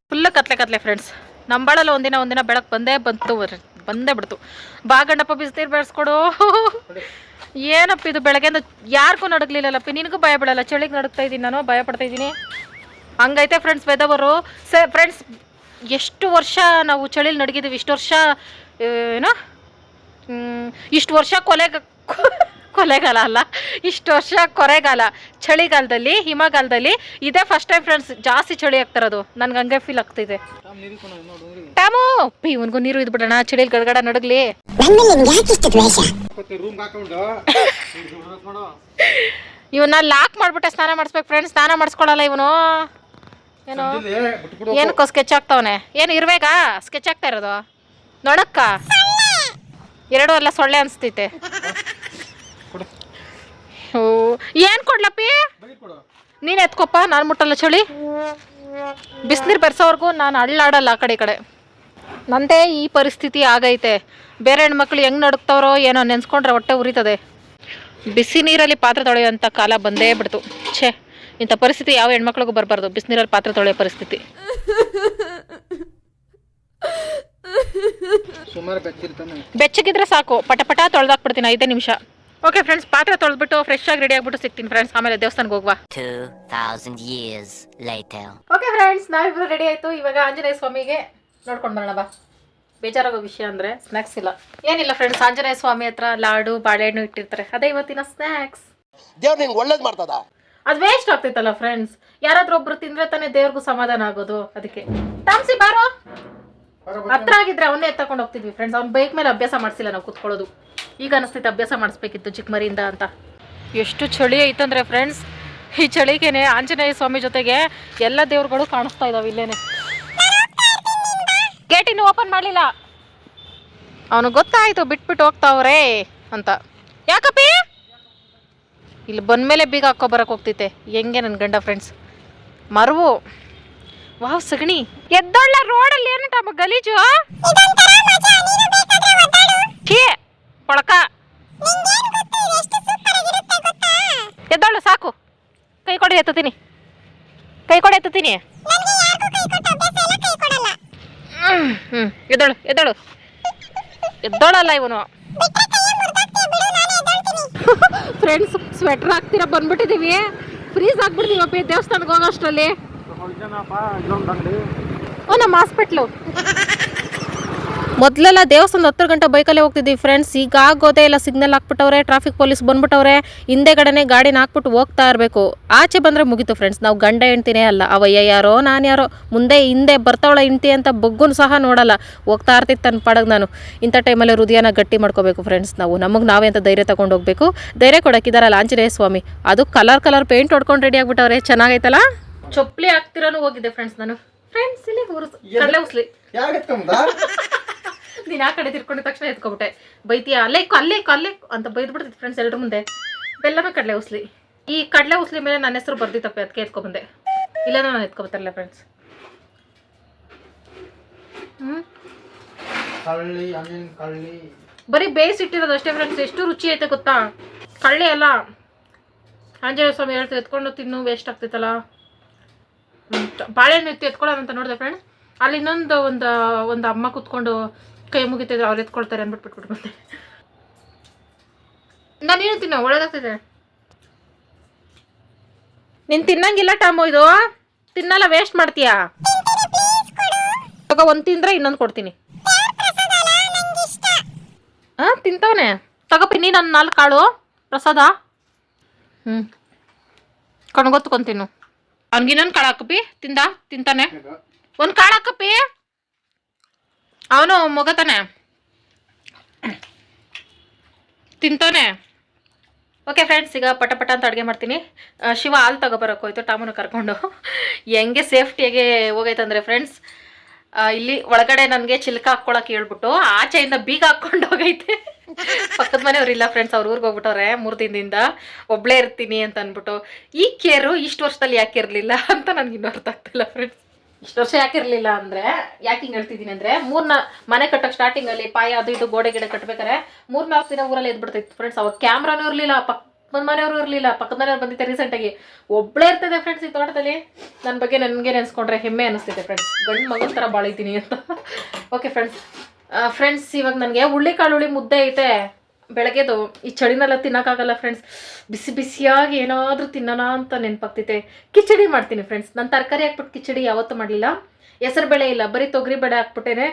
ಫುಲ್ ಕತ್ಲೆ ಫ್ರೆಂಡ್ಸ್. ನಂಬಾಳಲ್ಲ ಒಂದಿನ ಬೆಳಕು ಬಂದೇ ಬಿಡ್ತು. ಬಾ ಗಂಡಪ್ಪ ಬಿಸಿನೀರು ಬೆಳೆಸ್ಕೊಡು. ಏನಪ್ಪ ಇದು ಬೆಳಗ್ಗೆಯಿಂದ ಯಾರಿಗೂ ನಡಗ್ಲಿಲ್ಲಲ್ಲಪ್ಪ. ನಿನಗೂ ಭಯ ಬಿಡಲ್ಲ, ಚಳಿಗೆ ನಡುಗ್ತಾ ಇದ್ದೀನಿ ನಾನು, ಭಯ ಪಡ್ತಾ ಇದ್ದೀನಿ. ಹಂಗೈತೆ ಫ್ರೆಂಡ್ಸ್ ವೆದವರು. ಫ್ರೆಂಡ್ಸ್ ಎಷ್ಟು ವರ್ಷ ನಾವು ಚಳಿಲಿ ನಡಗಿದ್ದೀವಿ. ಇಷ್ಟು ವರ್ಷ ಕೊಲೆಗಾಲ ಅಲ್ಲ, ಇಷ್ಟು ವರ್ಷ ಕೊರೆಗಾಲ, ಚಳಿಗಾಲದಲ್ಲಿ, ಹಿಮಗಾಲದಲ್ಲಿ ಇದೇ ಫಸ್ಟ್ ಟೈಮ್ ಫ್ರೆಂಡ್ಸ್ ಜಾಸ್ತಿ ಚಳಿ ಆಗ್ತಿರೋದು. ನನ್ಗೆ ಹಂಗೆ ಫೀಲ್ ಆಗ್ತಿದೆ. ಟಾಮು ಇವನ್ಗೂ ನೀರು ಇದ್ಬಿಡೋಣ, ಚಳಿಲಿ ಗಡಗಡ ನಡಗ್ಲಿ. ಇವನ್ನ ಲಾಕ್ ಮಾಡ್ಬಿಟ್ಟೆ ಸ್ನಾನ ಮಾಡಿಸ್ಬೇಕು ಫ್ರೆಂಡ್ಸ್. ಸ್ನಾನ ಮಾಡಿಸ್ಕೊಳಲ್ಲ ಇವನು. ಏನಕ್ಕೋ ಸ್ಕೆಚ್ ಆಗ್ತಾವನೆ. ಏನು ಇರ್ಬೇಕಾ ಸ್ಕೆಚ್ ಆಗ್ತಾ ಇರೋದು? ನೋಡಕ್ಕ 2 ಅಲ್ಲ ಸೊಳ್ಳೆ ಅನ್ಸ್ತೈತೆ. ಏನ್ ಕೊಡ್ಲಪ್ಪಿ? ನೀನ್ ಎತ್ಕೊಪ್ಪ, ನಾನು ಮುಟ್ಟಲ್ಲ ಚಳಿ. ಬಿಸಿನೀರು ಬೆರೆಸೋವರೆಗೂ ನಾನು ಅಳ್ಳಾಡಲ್ಲ ಆ ಕಡೆ ಈ ಕಡೆ. ನಂದೇ ಈ ಪರಿಸ್ಥಿತಿ ಆಗೈತೆ. ಬೇರೆ ಹೆಣ್ಮಕ್ಳು ಹೆಂಗೆ ನಡುಕ್ತಾವ್ರೋ ಏನೋ ನೆನ್ಸ್ಕೊಂಡ್ರೆ ಹೊಟ್ಟೆ ಉರಿತದೆ. ಬಿಸಿ ನೀರಲ್ಲಿ ಪಾತ್ರೆ ತೊಳೆಯುವಂಥ ಕಾಲ ಬಂದೇ ಬಿಡ್ತು. ಛೇ, ಇಂಥ ಪರಿಸ್ಥಿತಿ ಯಾವ ಹೆಣ್ಮಕ್ಳಿಗೂ ಬರಬಾರ್ದು, ಬಿಸಿನೀರಲ್ಲಿ ಪಾತ್ರೆ ತೊಳೆಯೋ ಪರಿಸ್ಥಿತಿ. ಬೆಚ್ಚಗಿದ್ರೆ ಸಾಕು, ಪಟ ತೊಳೆದಾಕ್ಬಿಡ್ತೀನಿ 5 ನಿಮಿಷ. ಓಕೆ ಫ್ರೆಂಡ್ಸ್, ಪಾತ್ರೆ ತೊಳೆದ್ಬಿಟ್ಟು ಫ್ರೆಶ್ ಆಗಿ ರೆಡಿ ಆಗ್ಬಿಟ್ಟು ಸಿಗ್ತೀನಿ ಫ್ರೆಂಡ್ಸ್. ಆಮೇಲೆ ದೇವಸ್ಥಾನಕ್ಕೆ ಹೋಗುವ. 2000 years later. ಓಕೆ ಫ್ರೆಂಡ್ಸ್, ನಾವಿಬ್ರು ರೆಡಿ ಆಯ್ತು. ಇವಾಗ ಆಂಜನೇಯ ಸ್ವಾಮಿಗೆ ನೋಡ್ಕೊಂಡು ಬರೋಣ ಬಾ. ಬೇಜಾರಾಗೋ ವಿಷಯ ಅಂದರೆ ಸ್ನ್ಯಾಕ್ಸ್ ಇಲ್ಲ, ಏನಿಲ್ಲ ಫ್ರೆಂಡ್ಸ್. ಆಂಜನೇಯ ಸ್ವಾಮಿ ಹತ್ರ ಲಾಡು ಬಾಳೆಹಣ್ಣು ಇಟ್ಟಿರ್ತಾರೆ, ಅದೇ ಇವತ್ತಿನ ಸ್ನ್ಯಾಕ್ಸ್. ದೇವ್ರು ನಿಂಗೆ ಒಳ್ಳೇದು ಮಾಡ್ತದ. ಅದು ವೇಸ್ಟ್ ಆಗ್ತೈತಲ್ಲ ಫ್ರೆಂಡ್ಸ್, ಯಾರಾದ್ರೂ ಒಬ್ರು ತಿಂದ್ರೆ ತಾನೇ ದೇವ್ರಿಗೂ ಸಮಾಧಾನ ಆಗೋದು. ಅದಕ್ಕೆ ತಾಮ್ಸಿ ಬಾರೋ, ಹತ್ರ ಆಗಿದ್ರೆ ಅವನ್ನೇ ಎತ್ತಕೊಂಡು ಹೋಗ್ತಿದ್ವಿ ಫ್ರೆಂಡ್ಸ್. ಅವ್ನ ಬೈಕ್ ಮೇಲೆ ಅಭ್ಯಾಸ ಮಾಡಿಸಿಲ್ಲ ನಾವು ಕುತ್ಕೊಳ್ಳೋದು. ಈಗ ಅನಿಸ್ತೈತೆ ಅಭ್ಯಾಸ ಮಾಡಿಸ್ಬೇಕಿತ್ತು ಚಿಕ್ಕ ಮರಿಯಿಂದ ಅಂತ. ಎಷ್ಟು ಚಳಿ ಐತಂದ್ರೆ ಫ್ರೆಂಡ್ಸ್, ಈ ಚಳಿಗೇನೆ ಆಂಜನೇಯ ಸ್ವಾಮಿ ಜೊತೆಗೆ ಎಲ್ಲ ದೇವ್ರುಗಳು ಕಾಣಿಸ್ತಾ ಇದಾವೆ ಇಲ್ಲೇನೆ. ಗೇಟ್ ಇನ್ನೂ ಓಪನ್ ಮಾಡಲಿಲ್ಲ, ಅವನು ಗೊತ್ತಾಯ್ತು ಬಿಟ್ಬಿಟ್ಟು ಹೋಗ್ತಾವ್ರೆ ಅಂತ. ಯಾಕಪ್ಪಿ ಇಲ್ಲಿ ಬಂದ್ಮೇಲೆ ಬೀಗ ಹಾಕೋ ಬರಕ್ಕೆ ಹೋಗ್ತೈತೆ ಹೆಂಗೆ ನನ್ನ ಗಂಡ ಫ್ರೆಂಡ್ಸ್. ಮರವು ವಾವ್ ಸಗಣಿ ಎದ್ದೊಳ್ಳ ರೋಡಲ್ಲಿ ಏನಂತ ಗಲೀಜು ಛೀ ಕೊಳಕ. ಎದ್ದೊಳ್ಳು ಸಾಕು, ಕೈ ಕೊಡಿ ಎತ್ತುತ್ತೀನಿ, ಕೈ ಕೊಡಿ ಎತ್ತುತ್ತೀನಿ. ಎದ್ದಳು ಎದ್ದಳು ಎದ್ದೋಳಲ್ಲ ಇವನು. ಫ್ರೆಂಡ್ಸ್ ಸ್ವೆಟರ್ ಹಾಕ್ತೀರಾ ಬಂದ್ಬಿಟ್ಟಿದೀವಿ, ಫ್ರೀಸ್ ಆಗ್ಬಿಡ್ತೀವಪ್ಪ ದೇವಸ್ಥಾನಕ್ಕೆ ಹೋಗೋ ಅಷ್ಟರಲ್ಲಿ. ನಮ್ಮ ಹಾಸ್ಪಿಟ್ಲು ಮೊದಲೆಲ್ಲ ದೇವಸ್ಥಾನದ 10 ಗಂಟೆ ಬೈಕಲ್ಲೇ ಹೋಗ್ತಿದ್ದೀವಿ ಫ್ರೆಂಡ್ಸ್. ಈಗ ಆಗೋದೇ ಇಲ್ಲ, ಸಿಗ್ನಲ್ ಹಾಕ್ಬಿಟ್ಟವ್ರೆ, ಟ್ರಾಫಿಕ್ ಪೊಲೀಸ್ ಬಂದ್ಬಿಟ್ಟವ್ರೆ, ಹಿಂದೆಗಡೆನೆ ಗಾಡಿನ ಹಾಕ್ಬಿಟ್ಟು ಹೋಗ್ತಾ ಇರಬೇಕು. ಆಚೆ ಬಂದರೆ ಮುಗೀತು ಫ್ರೆಂಡ್ಸ್, ನಾವು ಗಂಡ ಹೆಂಡ್ತಿನೇ ಅಲ್ಲ, ಅವಯ್ಯ ಯಾರೋ ನಾನು ಯಾರೋ, ಮುಂದೆ ಹಿಂದೆ ಬರ್ತಾವಳ ಹೆಂಡ್ತಿ ಅಂತ ಬಗ್ಗುನು ಸಹ ನೋಡಲ್ಲ, ಹೋಗ್ತಾ ಇರ್ತಿತ್ತು ನನ್ನ ಪಾಡಗೆ ನಾನು. ಇಂಥ ಟೈಮಲ್ಲಿ ಹೃದಯನ ಗಟ್ಟಿ ಮಾಡ್ಕೋಬೇಕು ಫ್ರೆಂಡ್ಸ್ ನಾವು, ನಮಗೆ ನಾವೇ ಅಂತ ಧೈರ್ಯ ತೊಗೊಂಡು ಹೋಗ್ಬೇಕು. ಧೈರ್ಯ ಕೊಡೋಕ್ಕಿದಾರಲ್ಲ ಆಂಜನೇಯ ಸ್ವಾಮಿ, ಅದು ಕಲರ್ ಪೇಂಟ್ ಹೊಡ್ಕೊಂಡು ರೆಡಿ ಆಗ್ಬಿಟ್ಟವ್ರೆ, ಚೆನ್ನಾಗೈತಲ್ಲ. ಚೊಪ್ಲಿ ಹಾಕ್ತಿರೋನು ಹೋಗಿದ್ದೆ ಫ್ರೆಂಡ್ಸ್ ನಾನು. ಫ್ರೆಂಡ್ಸ್ ಇಲ್ಲಿ ಕಡಲೆ ಉಸ್ಲಿ ನೀನು ಆ ಕಡೆ ತಿರ್ಕೊಂಡಿದ ತಕ್ಷಣ ಎತ್ಕೊಬಿಟ್ಟೆ, ಬೈತೀಯ ಅಲ್ಲೇ ಅಲ್ಲೇ ಅಂತ ಬೈದ್ಬಿಡ್ತಿತ್ತು ಫ್ರೆಂಡ್ಸ್ ಎಲ್ಲರ ಮುಂದೆ. ಬೆಲ್ಲವೇ ಕಡಲೆ ಉಸ್ಲಿ, ಈ ಕಡಲೆ ಉಸ್ಲಿ ಮೇಲೆ ನನ್ನ ಹೆಸರು ಬರ್ದಿತ್ತಪ್ಪ, ಅದಕ್ಕೆ ಎತ್ಕೊಬಂದೆ, ಇಲ್ಲ ನಾನು ಎತ್ಕೊಬತ್ತಲ್ಲ ಫ್ರೆಂಡ್ಸ್. ಬರೀ ಬೇಯಿಸಿಟ್ಟಿರೋದು ಅಷ್ಟೇ ಫ್ರೆಂಡ್ಸ್, ಎಷ್ಟು ರುಚಿ ಐತೆ ಗೊತ್ತಾ. ಕಳ್ಳಿ ಅಲ್ಲ, ಆಂಜನೇಯ ಸ್ವಾಮಿ ಹೇಳ್ತಾ ಎತ್ಕೊಂಡು ತಿನ್ನು, ವೇಸ್ಟ್ ಆಗ್ತೈತಲ್ಲ. ಬಾಳೆಹಣ್ಣು ಎತ್ಕೊಳ್ಳೋಣ ಅಂತ ನೋಡಿದೆ ಫ್ರೆಂಡ್ಸ್, ಅಲ್ಲಿ ಇನ್ನೊಂದು ಒಂದು ಅಮ್ಮ ಕೂತ್ಕೊಂಡು ಕೈ ಮುಗಿತಿದ್ರು, ಅವ್ರು ಎತ್ಕೊಳ್ತಾರೆ ಅಂದ್ಬಿಟ್ಟು ಬಂದೆ. ನಾನೇನು ತಿನ್ನೋ ಒಳ್ಳೇದಾಗ್ತಿದೆ. ನೀನು ತಿನ್ನಂಗಿಲ್ಲ ಟಾಮು, ಇದು ತಿನ್ನಲ್ಲ, ವೇಸ್ಟ್ ಮಾಡ್ತೀಯಾ. ಇವಾಗ ಒಂದು ತಿಂದ್ರೆ ಇನ್ನೊಂದು ಕೊಡ್ತೀನಿ. ಹಾಂ ತಿಂತವನೆ, ತಗೋಪಿ ನೀ ನನ್ನ 4 ಕಾಳು ಪ್ರಸಾದ. ಕಣ್ಗೊತ್ಕೊಂತೀನಿ. ಅವ್ನಿಗಿನ್ನೊಂದು ಕಾಳು ಹಾಕಪ್ಪಿ, ತಿಂತಾನೆ. ಒಂದು ಕಾಳು ಹಾಕಪ್ಪಿ, ಅವನು ಮೊಗತಾನೆ ತಿಂತಾನೆ. ಓಕೆ ಫ್ರೆಂಡ್ಸ್, ಈಗ ಪಟ ಅಂತ ಅಡುಗೆ ಮಾಡ್ತೀನಿ. ಶಿವ ಹಾಲು ತಗೊಬರಕ್ಕೆ ಹೋಯ್ತು ಟಾಮುನ ಕರ್ಕೊಂಡು. ಹೆಂಗೆ ಸೇಫ್ಟಿಯಾಗೆ ಹೋಗೈತಂದರೆ ಫ್ರೆಂಡ್ಸ್, ಇಲ್ಲಿ ಒಳಗಡೆ ನನಗೆ ಚಿಲ್ಕ ಹಾಕ್ಕೊಳಕ್ಕೆ ಹೇಳ್ಬಿಟ್ಟು ಆಚೆಯಿಂದ ಬೀಗ ಹಾಕ್ಕೊಂಡು ಹೋಗೈತೆ. ಪಕ್ಕದ ಮನೆಯವ್ರಿಲ್ಲ ಫ್ರೆಂಡ್ಸ್, ಅವ್ರ ಊರಿಗೆ ಹೋಗ್ಬಿಟ್ಟವ್ರೆ 3 ದಿನದಿಂದ, ಒಬ್ಬಳೇ ಇರ್ತೀನಿ ಅಂತ ಅಂದ್ಬಿಟ್ಟು. ಈ ಕೇರು ಇಷ್ಟು ವರ್ಷದಲ್ಲಿ ಯಾಕೆ ಇರಲಿಲ್ಲ ಅಂತ ನನಗಿನ್ನೂ ಅರ್ಥ ಆಗ್ತಿಲ್ಲ ಫ್ರೆಂಡ್ಸ್. ಇಷ್ಟು ವರ್ಷ ಯಾಕಿರಲಿಲ್ಲ ಅಂದರೆ, ಯಾಕೆ ಹಿಂಗೆ ಹೇಳ್ತಿದ್ದೀನಿ ಅಂದರೆ, ಮನೆ ಕಟ್ಟೋಕ್ಕೆ ಸ್ಟಾರ್ಟಿಂಗಲ್ಲಿ ಪಾಯ ಅದು ಇದು ಗೋಡೆ ಗಿಡ ಕಟ್ಟಬೇಕಾರೆ 3-4 ದಿನ ಊರಲ್ಲಿ ಎದ್ಬಿಡ್ತಿತ್ತು ಫ್ರೆಂಡ್ಸ್. ಅವಾಗ ಕ್ಯಾಮ್ರಾನೂ ಇರಲಿಲ್ಲ, ಪಕ್ಕದ ಮನೆಯವರು ಇರಲಿಲ್ಲ. ಪಕ್ಕದ ಮನೆಯವ್ರು ಬಂದಿದ್ದೆ ರೀಸೆಂಟಾಗಿ, ಒಬ್ಬಳೇ ಇರ್ತದೆ ಫ್ರೆಂಡ್ಸ್ ಈ ತೋಟದಲ್ಲಿ. ನನ್ನ ಬಗ್ಗೆ ನನಗೆ ನೆನೆಸ್ಕೊಂಡ್ರೆ ಹೆಮ್ಮೆ ಅನಿಸ್ತಿದೆ ಫ್ರೆಂಡ್ಸ್, ಗಂಡು ಮಗನ ಥರ ಬಾಳಿತೀನಿ ಅಂತ. ಓಕೆ ಫ್ರೆಂಡ್ಸ್ ಇವಾಗ ನನಗೆ ಹುಳಿ ಮುದ್ದೆ ಐತೆ ಬೆಳಗ್ಗೆದು. ಈ ಚಳಿನೆಲ್ಲ ತಿನ್ನೋಕ್ಕಾಗಲ್ಲ ಫ್ರೆಂಡ್ಸ್, ಬಿಸಿಯಾಗಿ ಏನಾದರೂ ತಿನ್ನೋಣ ಅಂತ ನೆನಪಾಗ್ತೈತೆ. ಕಿಚಡಿ ಮಾಡ್ತೀನಿ ಫ್ರೆಂಡ್ಸ್. ನಾನು ತರಕಾರಿ ಹಾಕ್ಬಿಟ್ಟು ಕಿಚಡಿ ಯಾವತ್ತೂ ಮಾಡಲಿಲ್ಲ, ಹೆಸರು ಬೇಳೆ ಇಲ್ಲ, ಬರೀ ತೊಗರಿ ಬೇಳೆ ಹಾಕ್ಬಿಟ್ಟೇನೆ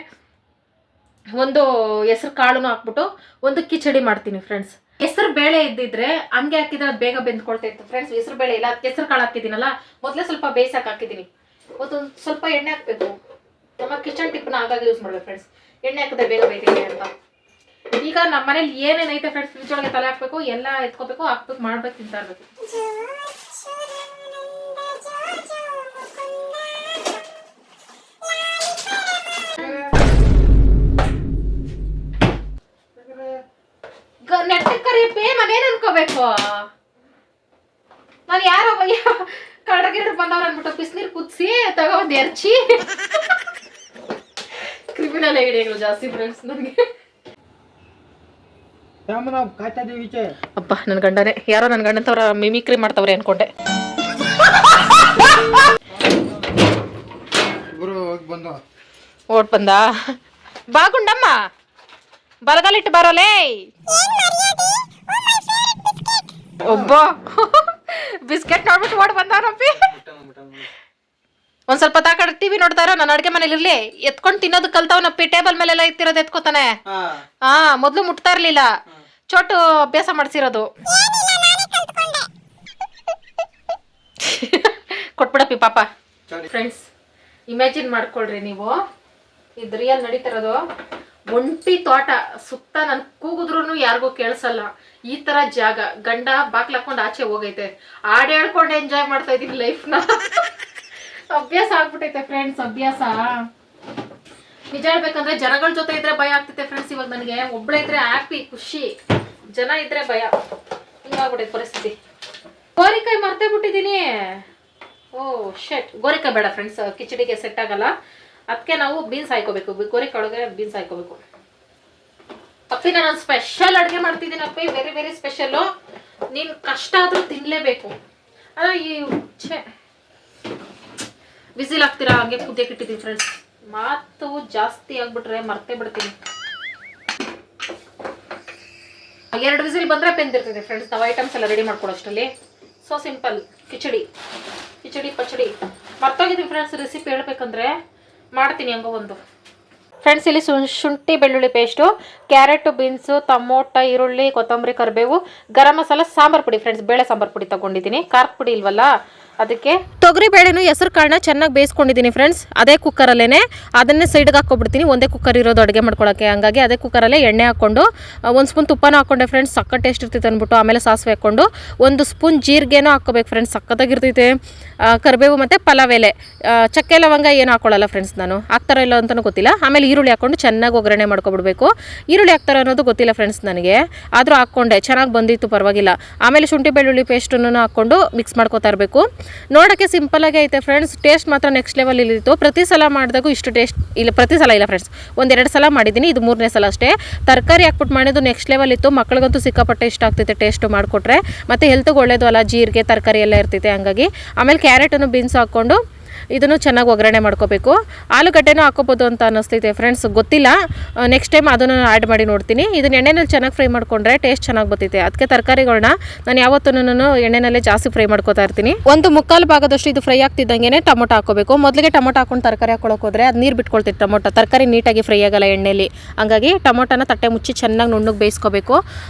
ಒಂದು ಹೆಸರು ಕಾಳುನು ಹಾಕ್ಬಿಟ್ಟು ಒಂದು ಕಿಚಡಿ ಮಾಡ್ತೀನಿ ಫ್ರೆಂಡ್ಸ್. ಹೆಸರು ಬೇಳೆ ಇದ್ದಿದ್ರೆ ಹಂಗೆ ಹಾಕಿದ್ರೆ ಅದು ಬೇಗ ಬೆಂದ್ಕೊಳ್ತಾ ಇತ್ತು ಫ್ರೆಂಡ್ಸ್. ಹೆಸರು ಬೇಳೆ ಇಲ್ಲ, ಹೆಸರು ಕಾಳು ಹಾಕಿದ್ದೀನಲ್ಲ, ಮೊದಲೇ ಸ್ವಲ್ಪ ಬೇಯಿಸಕ್ಕೆ ಹಾಕಿದ್ದೀನಿ. ಒಂದು ಸ್ವಲ್ಪ ಎಣ್ಣೆ ಹಾಕಬೇಕು. ನಮ್ಮ ಕಿಚನ್ ಟಿಪ್ನ ಆಗಾಗ ಯೂಸ್ ಮಾಡಬೇಕು ಫ್ರೆಂಡ್ಸ್, ಎಣ್ಣೆ ಹಾಕಿದ್ರೆ ಬೇಗ ಬೇಯ್ತೀನಿ ಅಂತ. ಈಗ ನಮ್ಮ ಮನೇಲಿ ಏನೇನೈತೆ ಫ್ರೆಂಡ್ಸ್, ಫ್ರಿಜ್ ಒಳಗೆ ತಲೆ ಹಾಕ್ಬೇಕು, ಎಲ್ಲ ಎತ್ಕೋಬೇಕು, ಹಾಕ್ಬೇಕು, ಮಾಡ್ಬೇಕು, ತಿಂತಾ ಇರ್ಬೇಕು. ನೆಟ್ಟಕ್ಕೆ ಕರಿಯಪ್ಪಿ, ನಾನೇನು ಅನ್ಕೋಬೇಕು, ನಾನು ಯಾರೋ ಕಳ್ಳಗಿಡ್ರು ಬಂದವ್ರು ಅಂದ್ಬಿಟ್ಟು ಬಿಸಿನೀರು ಕುದಿಸಿ ತಗೊಂಡು ಎರ್ಚಿ. ಕ್ರಿಮಿನಲ್ ಐಡಿಯಾಗಳು ಜಾಸ್ತಿ ಫ್ರೆಂಡ್ಸ್ ನನಗೆ. ಅಪ್ಪ ನನ್ನ ಗಂಡನೇ, ಯಾರೋ ನನ್ನ ಗಂಡಂತವ್ರ ಮಿಮಿಕ್ರಿ ಮಾಡ್ತವ್ರೆ ಅನ್ಕೊಂಡೆ. ಓಟ್ ಬಂದ ಬಾಗುಂಡಮ್ಮ, ಬಲಗಾಲಿಟ್ಟು ಬರೋಲೇ. ಒಬ್ಬ ಬಿಸ್ಕೆಟ್ ನೋಡ್ಬಿಟ್ಟು ಓಡ್ ಬಂದವನಪ್ಪಿ. ಒಂದ್ ಸ್ವಲ್ಪ ತಾಕಡೆ ಟಿವಿ ನೋಡ್ತಾ ಇರೋ ನಾನು ಅಡ್ಗೆ ಮನೇಲಿ ಇರ್ಲಿ ಎತ್ಕೊಂಡು ತಿನ್ನೋದು ಕಲ್ತಾವನಪ್ಪಿ ಟೇಬಲ್ ಮೇಲೆಲ್ಲ ಎತ್ತಿರೋದು ಎತ್ಕೋತಾನೆ ಮೊದ್ಲು ಮುಟ್ತಾ ಇರ್ಲಿಲ್ಲ ಚೋಟು ಅಭ್ಯಾಸ ಮಾಡ್ಸಿರೋದು ಕೊಟ್ಬಿಡಪ್ಪಿ ಪಾಪ ಫ್ರೆಂಡ್ಸ್ ಇಮ್ಯಾಜಿನ್ ಮಾಡ್ಕೊಳ್ರಿ ನೀವು ಇದು ರಿಯಲ್ ನಡೀತಿರೋದು ಒಂಟಿ ತೋಟ ಸುತ್ತ ನನ್ ಕೂಗುದ್ರು ಯಾರಿಗೂ ಕೇಳಿಸಲ್ಲ ಈ ತರ ಜಾಗ ಗಂಡ ಬಾಕ್ಲ ಹಾಕೊಂಡು ಆಚೆ ಹೋಗೈತೆ ಹಾಡು ಹೇಳ್ಕೊಂಡು ಎಂಜಾಯ್ ಮಾಡ್ತಾ ಇದೀನಿ ಲೈಫ್ನ ಅಭ್ಯಾಸ ಆಗ್ಬಿಟ್ಟೈತೆ ಫ್ರೆಂಡ್ಸ್ ಅಭ್ಯಾಸ ನಿಜ ಹೇಳ್ಬೇಕಂದ್ರೆ ಜನಗಳ ಜೊತೆ ಇದ್ರೆ ಭಯ ಆಗ್ತೈತೆ ಫ್ರೆಂಡ್ಸ್ ಇವಾಗ ನನಗೆ ಒಬ್ಳೆ ಇದ್ರೆ ಹ್ಯಾಪಿ ಖುಷಿ ಜನ ಇದ್ರೆ ಭಯ ಹಿಂಗಾಗ್ಬಿಟ್ಟೈತೆ ಪರಿಸ್ಥಿತಿ ಗೋರಿಕಾಯಿ ಮರ್ತೇ ಬಿಟ್ಟಿದೀನಿ ಓ ಶೆಟ್ ಗೋರಿಕಾಯಿ ಬೇಡ ಫ್ರೆಂಡ್ಸ್ ಕಿಚಡಿಗೆ ಸೆಟ್ ಆಗಲ್ಲ ಅದಕ್ಕೆ ನಾವು ಬೀನ್ಸ್ ಹಾಕೋಬೇಕು ಗೋರಿಕಾಯಿ ಒಳಗೆ ಬೀನ್ಸ್ ಹಾಕೋಬೇಕು ಅಪ್ಪಿನ ನಾನು ಸ್ಪೆಷಲ್ ಅಡುಗೆ ಮಾಡ್ತಿದ್ದೀನಿ ಅಪ್ಪಿ ವೆರಿ ವೆರಿ ಸ್ಪೆಷಲ್ಲು ನೀನು ಕಷ್ಟ ಆದರೂ ತಿನ್ನಲೇಬೇಕು ಅಲ್ಲ ಈ ಛೇ ವಿಸಿಲ್ ಹಾಕ್ತೀರಾ ಹಂಗೆ ಕುದಿಯಕ್ಕೆ ಇಟ್ಟಿದ್ದೀನಿ ಫ್ರೆಂಡ್ಸ್ ಮಾತು ಜಾಸ್ತಿ ಆಗ್ಬಿಟ್ರೆ ಮರ್ತೇ ಬಿಡ್ತೀನಿ 2 ವಿಸಿಲ್ ಬಂದರೆ ಬೆಂದಿರ್ತದೆ ಫ್ರೆಂಡ್ಸ್ ನಾವು ಐಟಮ್ಸ್ ಎಲ್ಲ ರೆಡಿ ಮಾಡ್ಕೊಡೋ ಅಷ್ಟರಲ್ಲಿ ಸೊ ಸಿಂಪಲ್ ಕಿಚಡಿ ಪಚಡಿ ಮರ್ತೋಗಿದ್ದೀನಿ ಫ್ರೆಂಡ್ಸ್ ರೆಸಿಪಿ ಹೇಳ್ಬೇಕಂದ್ರೆ ಮಾಡ್ತೀನಿ ಹಂಗೋ ಒಂದು ಫ್ರೆಂಡ್ಸ್ ಇಲ್ಲಿ ಶುಂಠಿ ಬೆಳ್ಳುಳ್ಳಿ ಪೇಸ್ಟು ಕ್ಯಾರೆಟು ಬೀನ್ಸು ಟೊಮೊಟೊ ಈರುಳ್ಳಿ ಕೊತ್ತಂಬರಿ ಕರಿಬೇವು ಗರಂ ಮಸಾಲ ಸಾಂಬಾರು ಪುಡಿ ಫ್ರೆಂಡ್ಸ್ ಬೇಳೆ ಸಾಂಬಾರು ಪುಡಿ ತಗೊಂಡಿದ್ದೀನಿ ಖಾರದ ಪುಡಿ ಇಲ್ವಲ್ಲ ಅದಕ್ಕೆ ತೊಗರಿ ಬೇಳೆನು ಹೆಸರು ಕಾಳನ್ನ ಚೆನ್ನಾಗಿ ಬೇಯಿಸ್ಕೊಂಡಿದ್ದೀನಿ ಫ್ರೆಂಡ್ಸ್ ಅದೇ ಕುಕ್ಕರಲ್ಲೇ ಅದನ್ನೇ ಸೈಡ್ಗೆ ಹಾಕ್ಕೊಬಿಡ್ತೀನಿ ಒಂದೇ ಕುಕ್ಕರ್ ಇರೋದು ಅಡುಗೆ ಮಾಡ್ಕೊಳ್ಳೋಕ್ಕೆ ಹಂಗಾಗಿ ಅದೇ ಕುಕ್ಕರಲ್ಲೇ ಎಣ್ಣೆ ಹಾಕ್ಕೊಂಡು 1 ಸ್ಪೂನ್ ತುಪ್ಪನೂ ಹಾಕ್ಕೊಂಡೆ ಫ್ರೆಂಡ್ಸ್ ಸಕ್ಕ ಟೇಸ್ಟ್ ಇರ್ತೈತೆ ಅಂದ್ಬಿಟ್ಟು ಆಮೇಲೆ ಸಾಸಿವೆ ಹಾಕ್ಕೊಂಡು 1 ಸ್ಪೂನ್ ಜೀರಿಗೆನೂ ಹಾಕ್ಕೋಬೇಕು ಫ್ರೆಂಡ್ಸ್ ಸಕ್ಕತ್ತಾಗಿರ್ತೈತೆ ಕರಿಬೇವು ಮತ್ತು ಪಲಾವ್ ಎಲೆ ಚಕ್ಕೆ ಲವಂಗ ಏನು ಹಾಕ್ಕೊಳ್ಳಲ್ಲ ಫ್ರೆಂಡ್ಸ್ ನಾನು ಹಾಕ್ತಾರೋ ಇಲ್ಲ ಅಂತಲೂ ಗೊತ್ತಿಲ್ಲ ಆಮೇಲೆ ಈರುಳ್ಳಿ ಹಾಕ್ಕೊಂಡು ಚೆನ್ನಾಗಿ ಒಗ್ಗರಣೆ ಮಾಡ್ಕೊಬಿಡ್ಬೇಕು ಈರುಳ್ಳಿ ಹಾಕ್ತಾರೋ ಅನ್ನೋದು ಗೊತ್ತಿಲ್ಲ ಫ್ರೆಂಡ್ಸ್ ನನಗೆ ಆದರೂ ಹಾಕ್ಕೊಂಡೆ ಚೆನ್ನಾಗಿ ಬಂದಿತ್ತು ಪರವಾಗಿಲ್ಲ ಆಮೇಲೆ ಶುಂಠಿ ಬೆಳ್ಳುಳ್ಳಿ ಪೇಸ್ಟನ್ನು ಹಾಕ್ಕೊಂಡು ಮಿಕ್ಸ್ ಮಾಡ್ಕೊತಾ ಇರಬೇಕು ನೋಡೋಕ್ಕೆ ಸಿಂಪಲಾಗಿ ಐತೆ ಫ್ರೆಂಡ್ಸ್ ಟೇಸ್ಟ್ ಮಾತ್ರ ನೆಕ್ಸ್ಟ್ ಲೆವೆಲ್ ಇಲ್ಲಿತ್ತು ಪ್ರತಿ ಸಲ ಮಾಡಿದಾಗೂ ಇಷ್ಟು ಟೇಸ್ಟ್ ಇಲ್ಲ ಪ್ರತಿ ಸಲ ಇಲ್ಲ ಫ್ರೆಂಡ್ಸ್ 1-2 ಸಲ ಮಾಡಿದ್ದೀನಿ ಇದು 3ನೇ ಸಲ ಅಷ್ಟೇ ತರಕಾರಿ ಹಾಕ್ಬಿಟ್ಟು ಮಾಡಿದ್ದು ನೆಕ್ಸ್ಟ್ ಲೆವೆಲ್ ಇತ್ತು ಮಕ್ಕಳಿಗಂತೂ ಸಿಕ್ಕಾಪಟ್ಟೆ ಇಷ್ಟ ಆಗ್ತೈತೆ ಟೇಸ್ಟು ಮಾಡಿಕೊಟ್ರೆ ಮತ್ತು ಹೆಲ್ತ್ಗೆ ಒಳ್ಳೇದು ಅಲ್ಲ ಜೀರಿಗೆ ತರಕಾರಿ ಎಲ್ಲ ಇರ್ತೈತೆ ಹಂಗಾಗಿ ಆಮೇಲೆ ಕ್ಯಾರೆಟನ್ನು ಬೀನ್ಸ್ ಹಾಕ್ಕೊಂಡು ಇದನ್ನು ಚೆನ್ನಾಗಿ ಒಗ್ಗರಣೆ ಮಾಡ್ಕೋಬೇಕು ಆಲೂಗಡ್ಡೆನೂ ಹಾಕೋಬೋದು ಅಂತ ಅನ್ನಿಸ್ತೈತೆ ಫ್ರೆಂಡ್ಸ್ ಗೊತ್ತಿಲ್ಲ ನೆಕ್ಸ್ಟ್ ಟೈಮ್ ಅದನ್ನು ಆ್ಯಡ್ ಮಾಡಿ ನೋಡ್ತೀನಿ ಇದನ್ನ ಎಣ್ಣೆನಲ್ಲಿ ಚೆನ್ನಾಗಿ ಫ್ರೈ ಮಾಡ್ಕೊಂಡ್ರೆ ಟೇಸ್ಟ್ ಚೆನ್ನಾಗಿ ಬರ್ತೈತೆ ಅದಕ್ಕೆ ತರಕಾರಿಗಳನ್ನ ನಾನು ಯಾವತ್ತೂ ಎಣ್ಣೆನಲ್ಲೇ ಜಾಸ್ತಿ ಫ್ರೈ ಮಾಡ್ಕೋತಾ ಇರ್ತೀನಿ 1/4 ಭಾಗದಷ್ಟು ಇದು ಫ್ರೈ ಆಗ್ತಿದ್ದಂಗೆ ಟೊಮೊಟೊ ಹಾಕೋಬೇಕು ಮೊದಲಿಗೆ ಟೊಮೊಟೊ ಹಾಕೊಂಡು ತರಕಾರಿ ಹಾಕೊಳ್ಳೋಕೆ ಹೋದರೆ ಅದು ನೀರು ಬಿಟ್ಕೊಳ್ತೈತೆ ಟೊಮೊಟೊ ತರಕಾರಿ ನೀಟಾಗಿ ಫ್ರೈ ಆಗಲ್ಲ ಎಣ್ಣೆಲಿ ಹಂಗಾಗಿ ಟೊಮೊಟೊನ ತಟ್ಟೆ ಮುಚ್ಚಿ ಚೆನ್ನಾಗಿ ನುಣ್ಣಗೆ ಬೇಯಿಸ್ಕೋಬೇಕು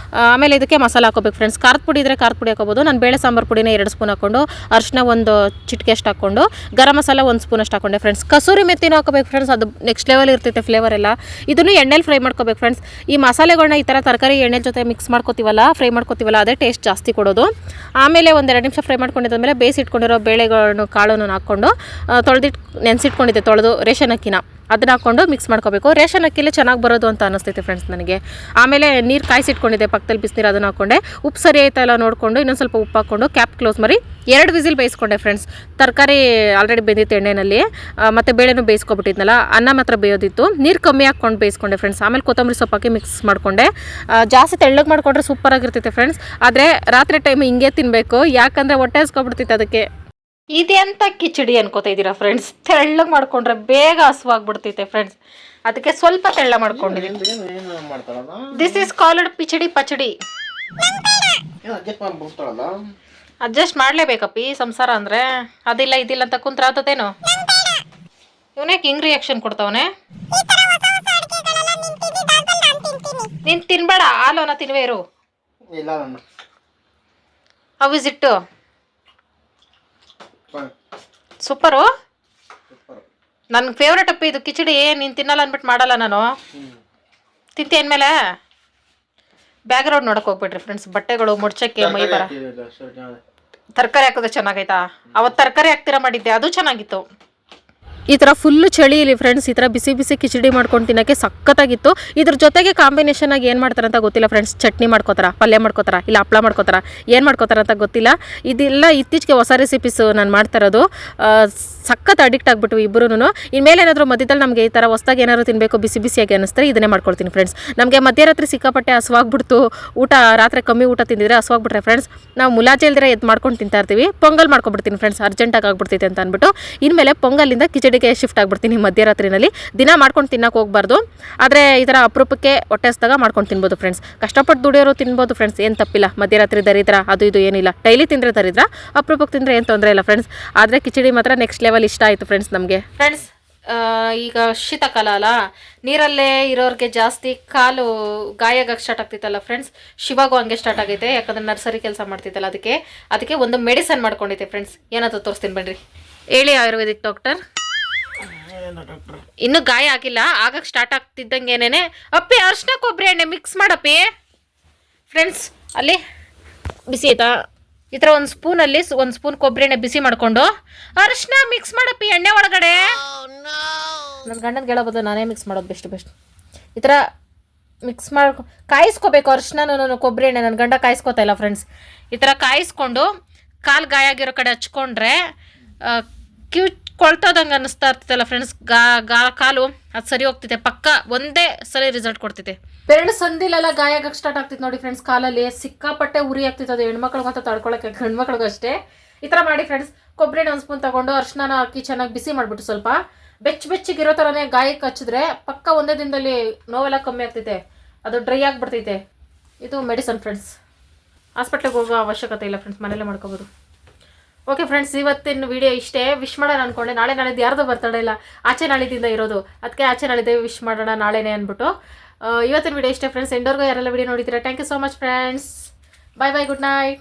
ಆಮೇಲೆ ಇದಕ್ಕೆ ಮಸಾಲೆ ಹಾಕೋಬೇಕು ಫ್ರೆಂಡ್ಸ್ ಖಾರದ ಪುಡಿ ಇದ್ದರೆ ಖಾರದ ಪುಡಿ ಹಾಕೋಬೋದು ನಾನು ಬೇಳೆ ಸಾಂಬಾರು ಪುಡಿನ 2 ಸ್ಪೂನ್ ಹಾಕ್ಕೊಂಡು ಅರಿಶಿನ 1 ಚಿಟಿಕೆ ಅಷ್ಟು ಹಾಕ್ಕೊಂಡು ಗರಂ ಮಸಾಲ 1 ಸ್ಪೂನ್ ಅಷ್ಟು ಹಾಕೊಂಡೆ ಫ್ರೆಂಡ್ಸ್ ಕಸೂರಿ ಮೆತ್ತಿನೂ ಹಾಕೋಬೇಕು ಫ್ರೆಂಡ್ಸ್ ಅದು ನೆಕ್ಸ್ಟ್ ಲೆವೆಲ್ ಇರ್ತೈತೆ ಫ್ಲೇವರ್ ಎಲ್ಲ ಇದನ್ನು ಎಣ್ಣೆಲಿ ಫ್ರೈ ಮಾಡ್ಕೋಬೇಕು ಫ್ರೆಂಡ್ಸ್ ಈ ಮಸಾಲೆಗಳನ್ನ ಈ ಥರ ತರಕಾರಿ ಎಣ್ಣೆ ಜೊತೆ ಮಿಕ್ಸ್ ಫ್ರೈ ಮಾಡ್ಕೋತೀವಲ್ಲ ಅದೇ ಟೇಸ್ಟ್ ಜಾಸ್ತಿ ಕೊಡೋದು ಆಮೇಲೆ 1-2 ನಿಮಿಷ ಫ್ರೈ ಮಾಡ್ಕೊಂಡಿದ್ದಾದ್ಮೇಲೆ ಬೇಯಿಸಿಟ್ಕೊಂಡಿರೋ ಬೇಳೆಗಳನ್ನು ಕಾಳನ್ನು ಹಾಕ್ಕೊಂಡು ನೆನೆಸಿಟ್ಕೊಂಡಿದ್ದೆ ತೊಳೆದು ರೇಷನ್ ಅಕ್ಕಿನ ಅದನ್ನ ಹಾಕ್ಕೊಂಡು ಮಿಕ್ಸ್ ಮಾಡ್ಕೋಬೇಕು ರೇಷನ್ ಅಕ್ಕಿಲೇ ಚೆನ್ನಾಗಿ ಬರೋದು ಅಂತ ಅನ್ನಿಸ್ತೈತೆ ಫ್ರೆಂಡ್ಸ್ ನನಗೆ ಆಮೇಲೆ ನೀರು ಕಾಯಿಸಿಟ್ಕೊಂಡಿದ್ದೆ ಪಕ್ಕದಲ್ಲಿ ಬಿಸಿನೀರು ಅದನ್ನು ಹಾಕ್ಕೊಂಡೆ ಉಪ್ಪು ಸರಿ ಆಯ್ತಾ ಎಲ್ಲ ನೋಡಿಕೊಂಡು ಇನ್ನೊಂದು ಸ್ವಲ್ಪ ಉಪ್ಪು ಹಾಕ್ಕೊಂಡು ಕ್ಯಾಪ್ ಕ್ಲೋಸ್ ಮಾಡಿ 2 ವಿಸಿಲ್ ಬೇಯಿಸ್ಕೊಂಡೆ ಫ್ರೆಂಡ್ಸ್ ತರಕಾರಿ ಆಲ್ರೆಡಿ ಬೆಂದಿತ್ತು ಎಣ್ಣೆಯಲ್ಲಿ ಮತ್ತು ಬೇಳೆನೂ ಬೇಯಿಸ್ಕೊಬಿಟ್ಟಿದ್ನಲ್ಲ ಅನ್ನ ಮಾತ್ರ ಬೇಯೋದಿತ್ತು ನೀರು ಕಮ್ಮಿ ಹಾಕ್ಕೊಂಡು ಬೇಯಿಸ್ಕೊಂಡೆ ಫ್ರೆಂಡ್ಸ್ ಆಮೇಲೆ ಕೊತ್ತಂಬರಿ ಸೊಪ್ಪು ಹಾಕಿ ಮಿಕ್ಸ್ ಮಾಡಿಕೊಂಡೆ ಜಾಸ್ತಿ ತೆಳ್ಳಗೆ ಮಾಡಿಕೊಂಡ್ರೆ ಸೂಪರಾಗಿರ್ತೈತೆ ಫ್ರೆಂಡ್ಸ್ ಆದರೆ ರಾತ್ರಿ ಟೈಮ್ ಹಿಂಗೆ ತಿನ್ನಬೇಕು ಯಾಕಂದರೆ ಹೊಟ್ಟೆ ಹಸ್ಕೊಬಿಡ್ತೈತೆ ಅದಕ್ಕೆ ಇದೆಂತ ಕಿಚಡಿ ಅನ್ಕೋತಾ ಇದ್ದೀರಾ ಫ್ರೆಂಡ್ಸ್ ತೆಳ್ಳಗೆ ಮಾಡ್ಕೊಂಡ್ರೆ ಬೇಗ ಹಸುವಾಗ್ಬಿಡ್ತೈತೆ ಫ್ರೆಂಡ್ಸ್ ಅದಕ್ಕೆ ಸ್ವಲ್ಪ ತೆಳ್ಳ ಮಾಡ್ಕೊಂಡಿದ್ದೀನಿ ದಿಸ್ ಈಸ್ ಕಾಲ್ಡ್ ಪಿಚಡಿ ಪಚಡಿ ಅಡ್ಜಸ್ಟ್ ಮಾಡ್ಲೇಬೇಕಪ್ಪಿ ಸಂಸಾರ ಅಂದ್ರೆ ಅದಿಲ್ಲ ಇದಿಲ್ಲ ಅಂತ ಕುಂತ್ರ ಆತದೇನು ಇವನ್ಯಾಕೆ ಹಿಂಗ್ ರಿಯಾಕ್ಷನ್ ಕೊಡ್ತಾವನೆ ನೀನ್ ತಿನ್ಬೇಡ ಹಾಲೋನ ತಿನ್ವೇ ಇರು ಹೌ ಇಸ್ ಇಟ್ ಸೂಪರು ನನ್ನ ಫೇವ್ರೇಟ್ ಅಪ್ಪಿ ಇದು ಕಿಚಡಿ ನೀನು ತಿನ್ನಲ್ಲ ಅಂದ್ಬಿಟ್ಟು ಮಾಡಲ್ಲ ನಾನು ತಿಂತಿ ಅಂದಮೇಲೆ ಬ್ಯಾಕ್ಗ್ರೌಂಡ್ ನೋಡಕ್ಕೆ ಹೋಗ್ಬಿಡ್ರಿ ಫ್ರೆಂಡ್ಸ್ ಬಟ್ಟೆಗಳು ಮುಡ್ಚಕ್ಕೆ ಮೈ ಬರ ತರಕಾರಿ ಹಾಕೋದು ಚೆನ್ನಾಗೈತಾ ಅವತ್ತು ತರಕಾರಿ ಹಾಕ್ತೀರಾ ಮಾಡಿದ್ದೆ ಅದು ಚೆನ್ನಾಗಿತ್ತು ಈ ಥರ ಫುಲ್ಲು ಚಳಿ ಇಲ್ಲಿ ಫ್ರೆಂಡ್ಸ್ ಈ ಥರ ಬಿಸಿ ಬಿಸಿ ಕಿಚಡಿ ಮಾಡ್ಕೊಂಡು ತಿನ್ನೋಕ್ಕೆ ಸಖತ್ತಾಗಿತ್ತು ಇದ್ರ ಜೊತೆಗೆ ಕಾಂಬಿನೇಷನ್ ಆಗಿ ಏನು ಮಾಡ್ತಾರೆ ಅಂತ ಗೊತ್ತಿಲ್ಲ ಫ್ರೆಂಡ್ಸ್ ಚಟ್ನಿ ಮಾಡ್ಕೋತಾರ ಪಲ್ಯ ಮಾಡ್ಕೋತಾರ ಇಲ್ಲ ಹಪ್ಳ ಮಾಡ್ಕೋತಾರ ಏನು ಮಾಡ್ಕೋತಾರ ಅಂತ ಗೊತ್ತಿಲ್ಲ ಇದೆಲ್ಲ ಇತ್ತೀಚೆಗೆ ಹೊಸ ರೆಸಿಪೀಸು ನಾನು ಮಾಡ್ತಾ ಇರೋದು ಸಖತ್ ಅಡಿಕ್ಟ್ ಆಗಿಬಿಟ್ಟು ಇಬ್ಬರೂ ಇನ್ಮೇಲೆ ಏನಾದರೂ ಮಧ್ಯದಲ್ಲಿ ನಮಗೆ ಈ ಥರ ಹೊಸ್ದಾಗಿ ಏನಾದ್ರು ತಿನ್ನಬೇಕು ಬಿಸಿ ಬಿಸಿಯಾಗಿ ಅನ್ನಿಸ್ತಾರೆ ಇದನ್ನೇ ಮಾಡ್ಕೊಳ್ತೀನಿ ಫ್ರೆಂಡ್ಸ್ ನಮಗೆ ಮಧ್ಯರಾತ್ರಿ ಸಿಕ್ಕಾಪಟ್ಟೆ ಹಸುವಾಗ್ಬಿಡ್ತು ಊಟ ರಾತ್ರಿ ಕಮ್ಮಿ ಊಟ ತಿಂದಿದ್ರೆ ಹಸುವಾಗ್ಬಿಟ್ರೆ ಫ್ರೆಂಡ್ಸ್ ನಾವು ಮುಲಾಜೆ ಇಲ್ದಿರ ಎದ್ದು ಮಾಡ್ಕೊಂಡು ತಿಂತಾ ಇರ್ತೀವಿ ಪೊಂಗಲ್ ಮಾಡ್ಕೊಬಿಡ್ತೀನಿ ಫ್ರೆಂಡ್ಸ್ ಅರ್ಜೆಂಟಾಗಿ ಆಗ್ಬಿಡ್ತೈತೆ ಅಂತ ಅಂದ್ಬಿಟ್ಟು ಇನ್ಮೇಲೆ ಪೊಂಗಲಿಂದ ಕಿಚಡಿಗೆ ಶಿಫ್ಟ್ ಆಗಿಬಿಡ್ತೀನಿ ಮಧ್ಯರಾತ್ರಿನಲ್ಲಿ ದಿನ ಮಾಡ್ಕೊಂಡು ತಿನ್ನೋಕೆ ಹೋಗ್ಬಾರ್ದು ಆದರೆ ಈ ಥರ ಅಪರೂಪಕ್ಕೆ ಹೊಟ್ಟೆ ಹಸ್ದಾಗ ಮಾಡ್ಕೊಂಡು ತಿನ್ಬೋದು ಫ್ರೆಂಡ್ಸ್ ಕಷ್ಟಪಟ್ಟು ದುಡಿಯೋರು ತಿನ್ಬೋದು ಫ್ರೆಂಡ್ಸ್ ಏನು ತಪ್ಪಿಲ್ಲ ಮಧ್ಯರಾತ್ರಿ ದರಿದ್ರ ಅದು ಇದು ಏನಿಲ್ಲ ಡೈಲಿ ತಿಂದರೆ ದರಿದ್ರ ಅಪರೂಪಕ್ಕೆ ತಿಂದರೆ ಏನು ತೊಂದರೆ ಇಲ್ಲ ಫ್ರೆಂಡ್ಸ್ ಆದರೆ ಕಿಚಡಿ ಮಾತ್ರ ನೆಕ್ಸ್ಟ್ ಲೆವೆಲ್ ಲೆವೆಲ್ ಇಷ್ಟ ಆಯಿತು ಫ್ರೆಂಡ್ಸ್ ನಮಗೆ. ಫ್ರೆಂಡ್ಸ್ ಈಗ ಶೀತಕಾಲ ಅಲ್ಲ, ನೀರಲ್ಲೇ ಇರೋರಿಗೆ ಜಾಸ್ತಿ ಕಾಲು ಗಾಯಾಗಕ್ಕೆ ಸ್ಟಾರ್ಟ್ ಆಗ್ತಿತ್ತಲ್ಲ ಫ್ರೆಂಡ್ಸ್, ಶಿವಾಗೂ ಹಂಗೆ ಸ್ಟಾರ್ಟ್ ಆಗೈತೆ. ಯಾಕಂದ್ರೆ ನರ್ಸರಿ ಕೆಲಸ ಮಾಡ್ತಿತ್ತಲ್ಲ, ಅದಕ್ಕೆ ಒಂದು ಮೆಡಿಸನ್ ಮಾಡ್ಕೊಂಡೈತೆ ಫ್ರೆಂಡ್ಸ್. ಏನಂತ ತೋರಿಸ್ತೀನಿ ಬನ್ರಿ. ಹೇಳಿ ಆಯುರ್ವೇದಿಕ್ ಡಾಕ್ಟರ್. ಇನ್ನೂ ಗಾಯ ಆಗಿಲ್ಲ, ಆಗಕ್ಕೆ ಸ್ಟಾರ್ಟ್ ಆಗ್ತಿದ್ದಂಗೆನೇನೆ ಅಪ್ಪಿ ಅರ್ಶಿನ ಕೊಬ್ಬರಿ ಎಣ್ಣೆ ಮಿಕ್ಸ್ ಮಾಡಪ್ಪಿ. ಫ್ರೆಂಡ್ಸ್ ಅಲ್ಲಿ ಬಿಸಿ ಆಯ್ತಾ, ಈ ಥರ ಒಂದು ಸ್ಪೂನಲ್ಲಿ ಒಂದು ಸ್ಪೂನ್ ಕೊಬ್ಬರಿ ಎಣ್ಣೆ ಬಿಸಿ ಮಾಡಿಕೊಂಡು ಅರಿಶಿನ ಮಿಕ್ಸ್ ಮಾಡಪ್ಪಿ ಎಣ್ಣೆ ಒಳಗಡೆ. ನನ್ನ ಗಂಡನ ಹೇಳೋಬೋದು, ನಾನೇ ಮಿಕ್ಸ್ ಮಾಡೋದು ಬೆಸ್ಟ್. ಈ ಥರ ಮಿಕ್ಸ್ ಮಾಡಿ ಕಾಯಿಸ್ಕೋಬೇಕು ಅರಿಶಿನ ಕೊಬ್ಬರಿ ಎಣ್ಣೆ. ನನ್ನ ಗಂಡ ಕಾಯಿಸ್ಕೋತಾ ಇಲ್ಲ ಫ್ರೆಂಡ್ಸ್. ಈ ಥರ ಕಾಯಿಸ್ಕೊಂಡು ಕಾಲು ಗಾಯ ಆಗಿರೋ ಕಡೆ ಹಚ್ಕೊಂಡ್ರೆ ಕಿವು ಕೊಳ್ತೋದಂಗೆ ಅನ್ನಿಸ್ತಾ ಇರ್ತೈತಲ್ಲ ಫ್ರೆಂಡ್ಸ್, ಕಾಲು ಅದು ಸರಿ ಹೋಗ್ತಿದೆ. ಪಕ್ಕ ಒಂದೇ ಸರಿ ರಿಸಲ್ಟ್ ಕೊಡ್ತಿದೆ. ಬೆರಳು ಸಂದಿಲೆಲ್ಲ ಗಾಯ ಆಗಕ್ಕೆ ಸ್ಟಾರ್ಟ್ ಆಗ್ತಿತ್ತು ನೋಡಿ ಫ್ರೆಂಡ್ಸ್. ಕಾಲಲ್ಲಿ ಸಿಕ್ಕಾಪಟ್ಟೆ ಉರಿ ಆಗ್ತಿತ್ತು. ಅದು ಹೆಣ್ಮಕ್ಳಿಗೆ ಮಾತ್ರ ತಡ್ಕೊಳಕ್ಕೆ, ಗಂಡ್ಮಕ್ಳಿಗೂ ಅಷ್ಟೇ. ಈ ಥರ ಮಾಡಿ ಫ್ರೆಂಡ್ಸ್. ಕೊಬ್ಬರಿ ಎಣ್ಣೆ ಒಂದು ಸ್ಪೂನ್ ತೊಗೊಂಡು ಅರಿಶಿನ ಹಾಕಿ ಚೆನ್ನಾಗಿ ಬಿಸಿ ಮಾಡಿಬಿಟ್ಟು ಸ್ವಲ್ಪ ಬೆಚ್ಚಗಿರೋ ಥರನೇ ಗಾಯಕ್ಕೆ ಹಚ್ಚಿದ್ರೆ ಪಕ್ಕ ಒಂದೇ ದಿನದಲ್ಲಿ ನೋವೆಲ್ಲ ಕಮ್ಮಿ ಆಗ್ತೈತೆ, ಅದು ಡ್ರೈ ಆಗಿಬಿಡ್ತೈತೆ. ಇದು ಮೆಡಿಸನ್ ಫ್ರೆಂಡ್ಸ್. ಹಾಸ್ಪಿಟ್ಲಿಗೆ ಹೋಗೋ ಅವಶ್ಯಕತೆ ಇಲ್ಲ ಫ್ರೆಂಡ್ಸ್, ಮನೇಲೇ ಮಾಡ್ಕೋಬೋದು. ಓಕೆ ಫ್ರೆಂಡ್ಸ್, ಇವತ್ತಿನ ವಿಡಿಯೋ ಇಷ್ಟೇ. ವಿಶ್ ಮಾಡೋಣ ಅಂದ್ಕೊಂಡೆ. ನಾಳೆದು ಯಾರ್ದು ಬರ್ತಡೇ ಇಲ್ಲ, ಆಚೆ ನಾಳಿದಿಂದ ಇರೋದು. ಅದಕ್ಕೆ ಆಚೆ ನಾಳಿದ್ದೆ ವಿಶ್ ಮಾಡೋಣ ನಾಳೆನೇ ಅಂದ್ಬಿಟ್ಟು. ಇವತ್ತಿನ ವಿಡಿಯೋ ಇಷ್ಟೇ ಫ್ರೆಂಡ್ಸ್. ಎಂಡೋರ್ಗೂ ಯಾರೆಲ್ಲ ವಿಡಿಯೋ ನೋಡಿದ್ದೀರಾ, thank you so much friends. Bye good night.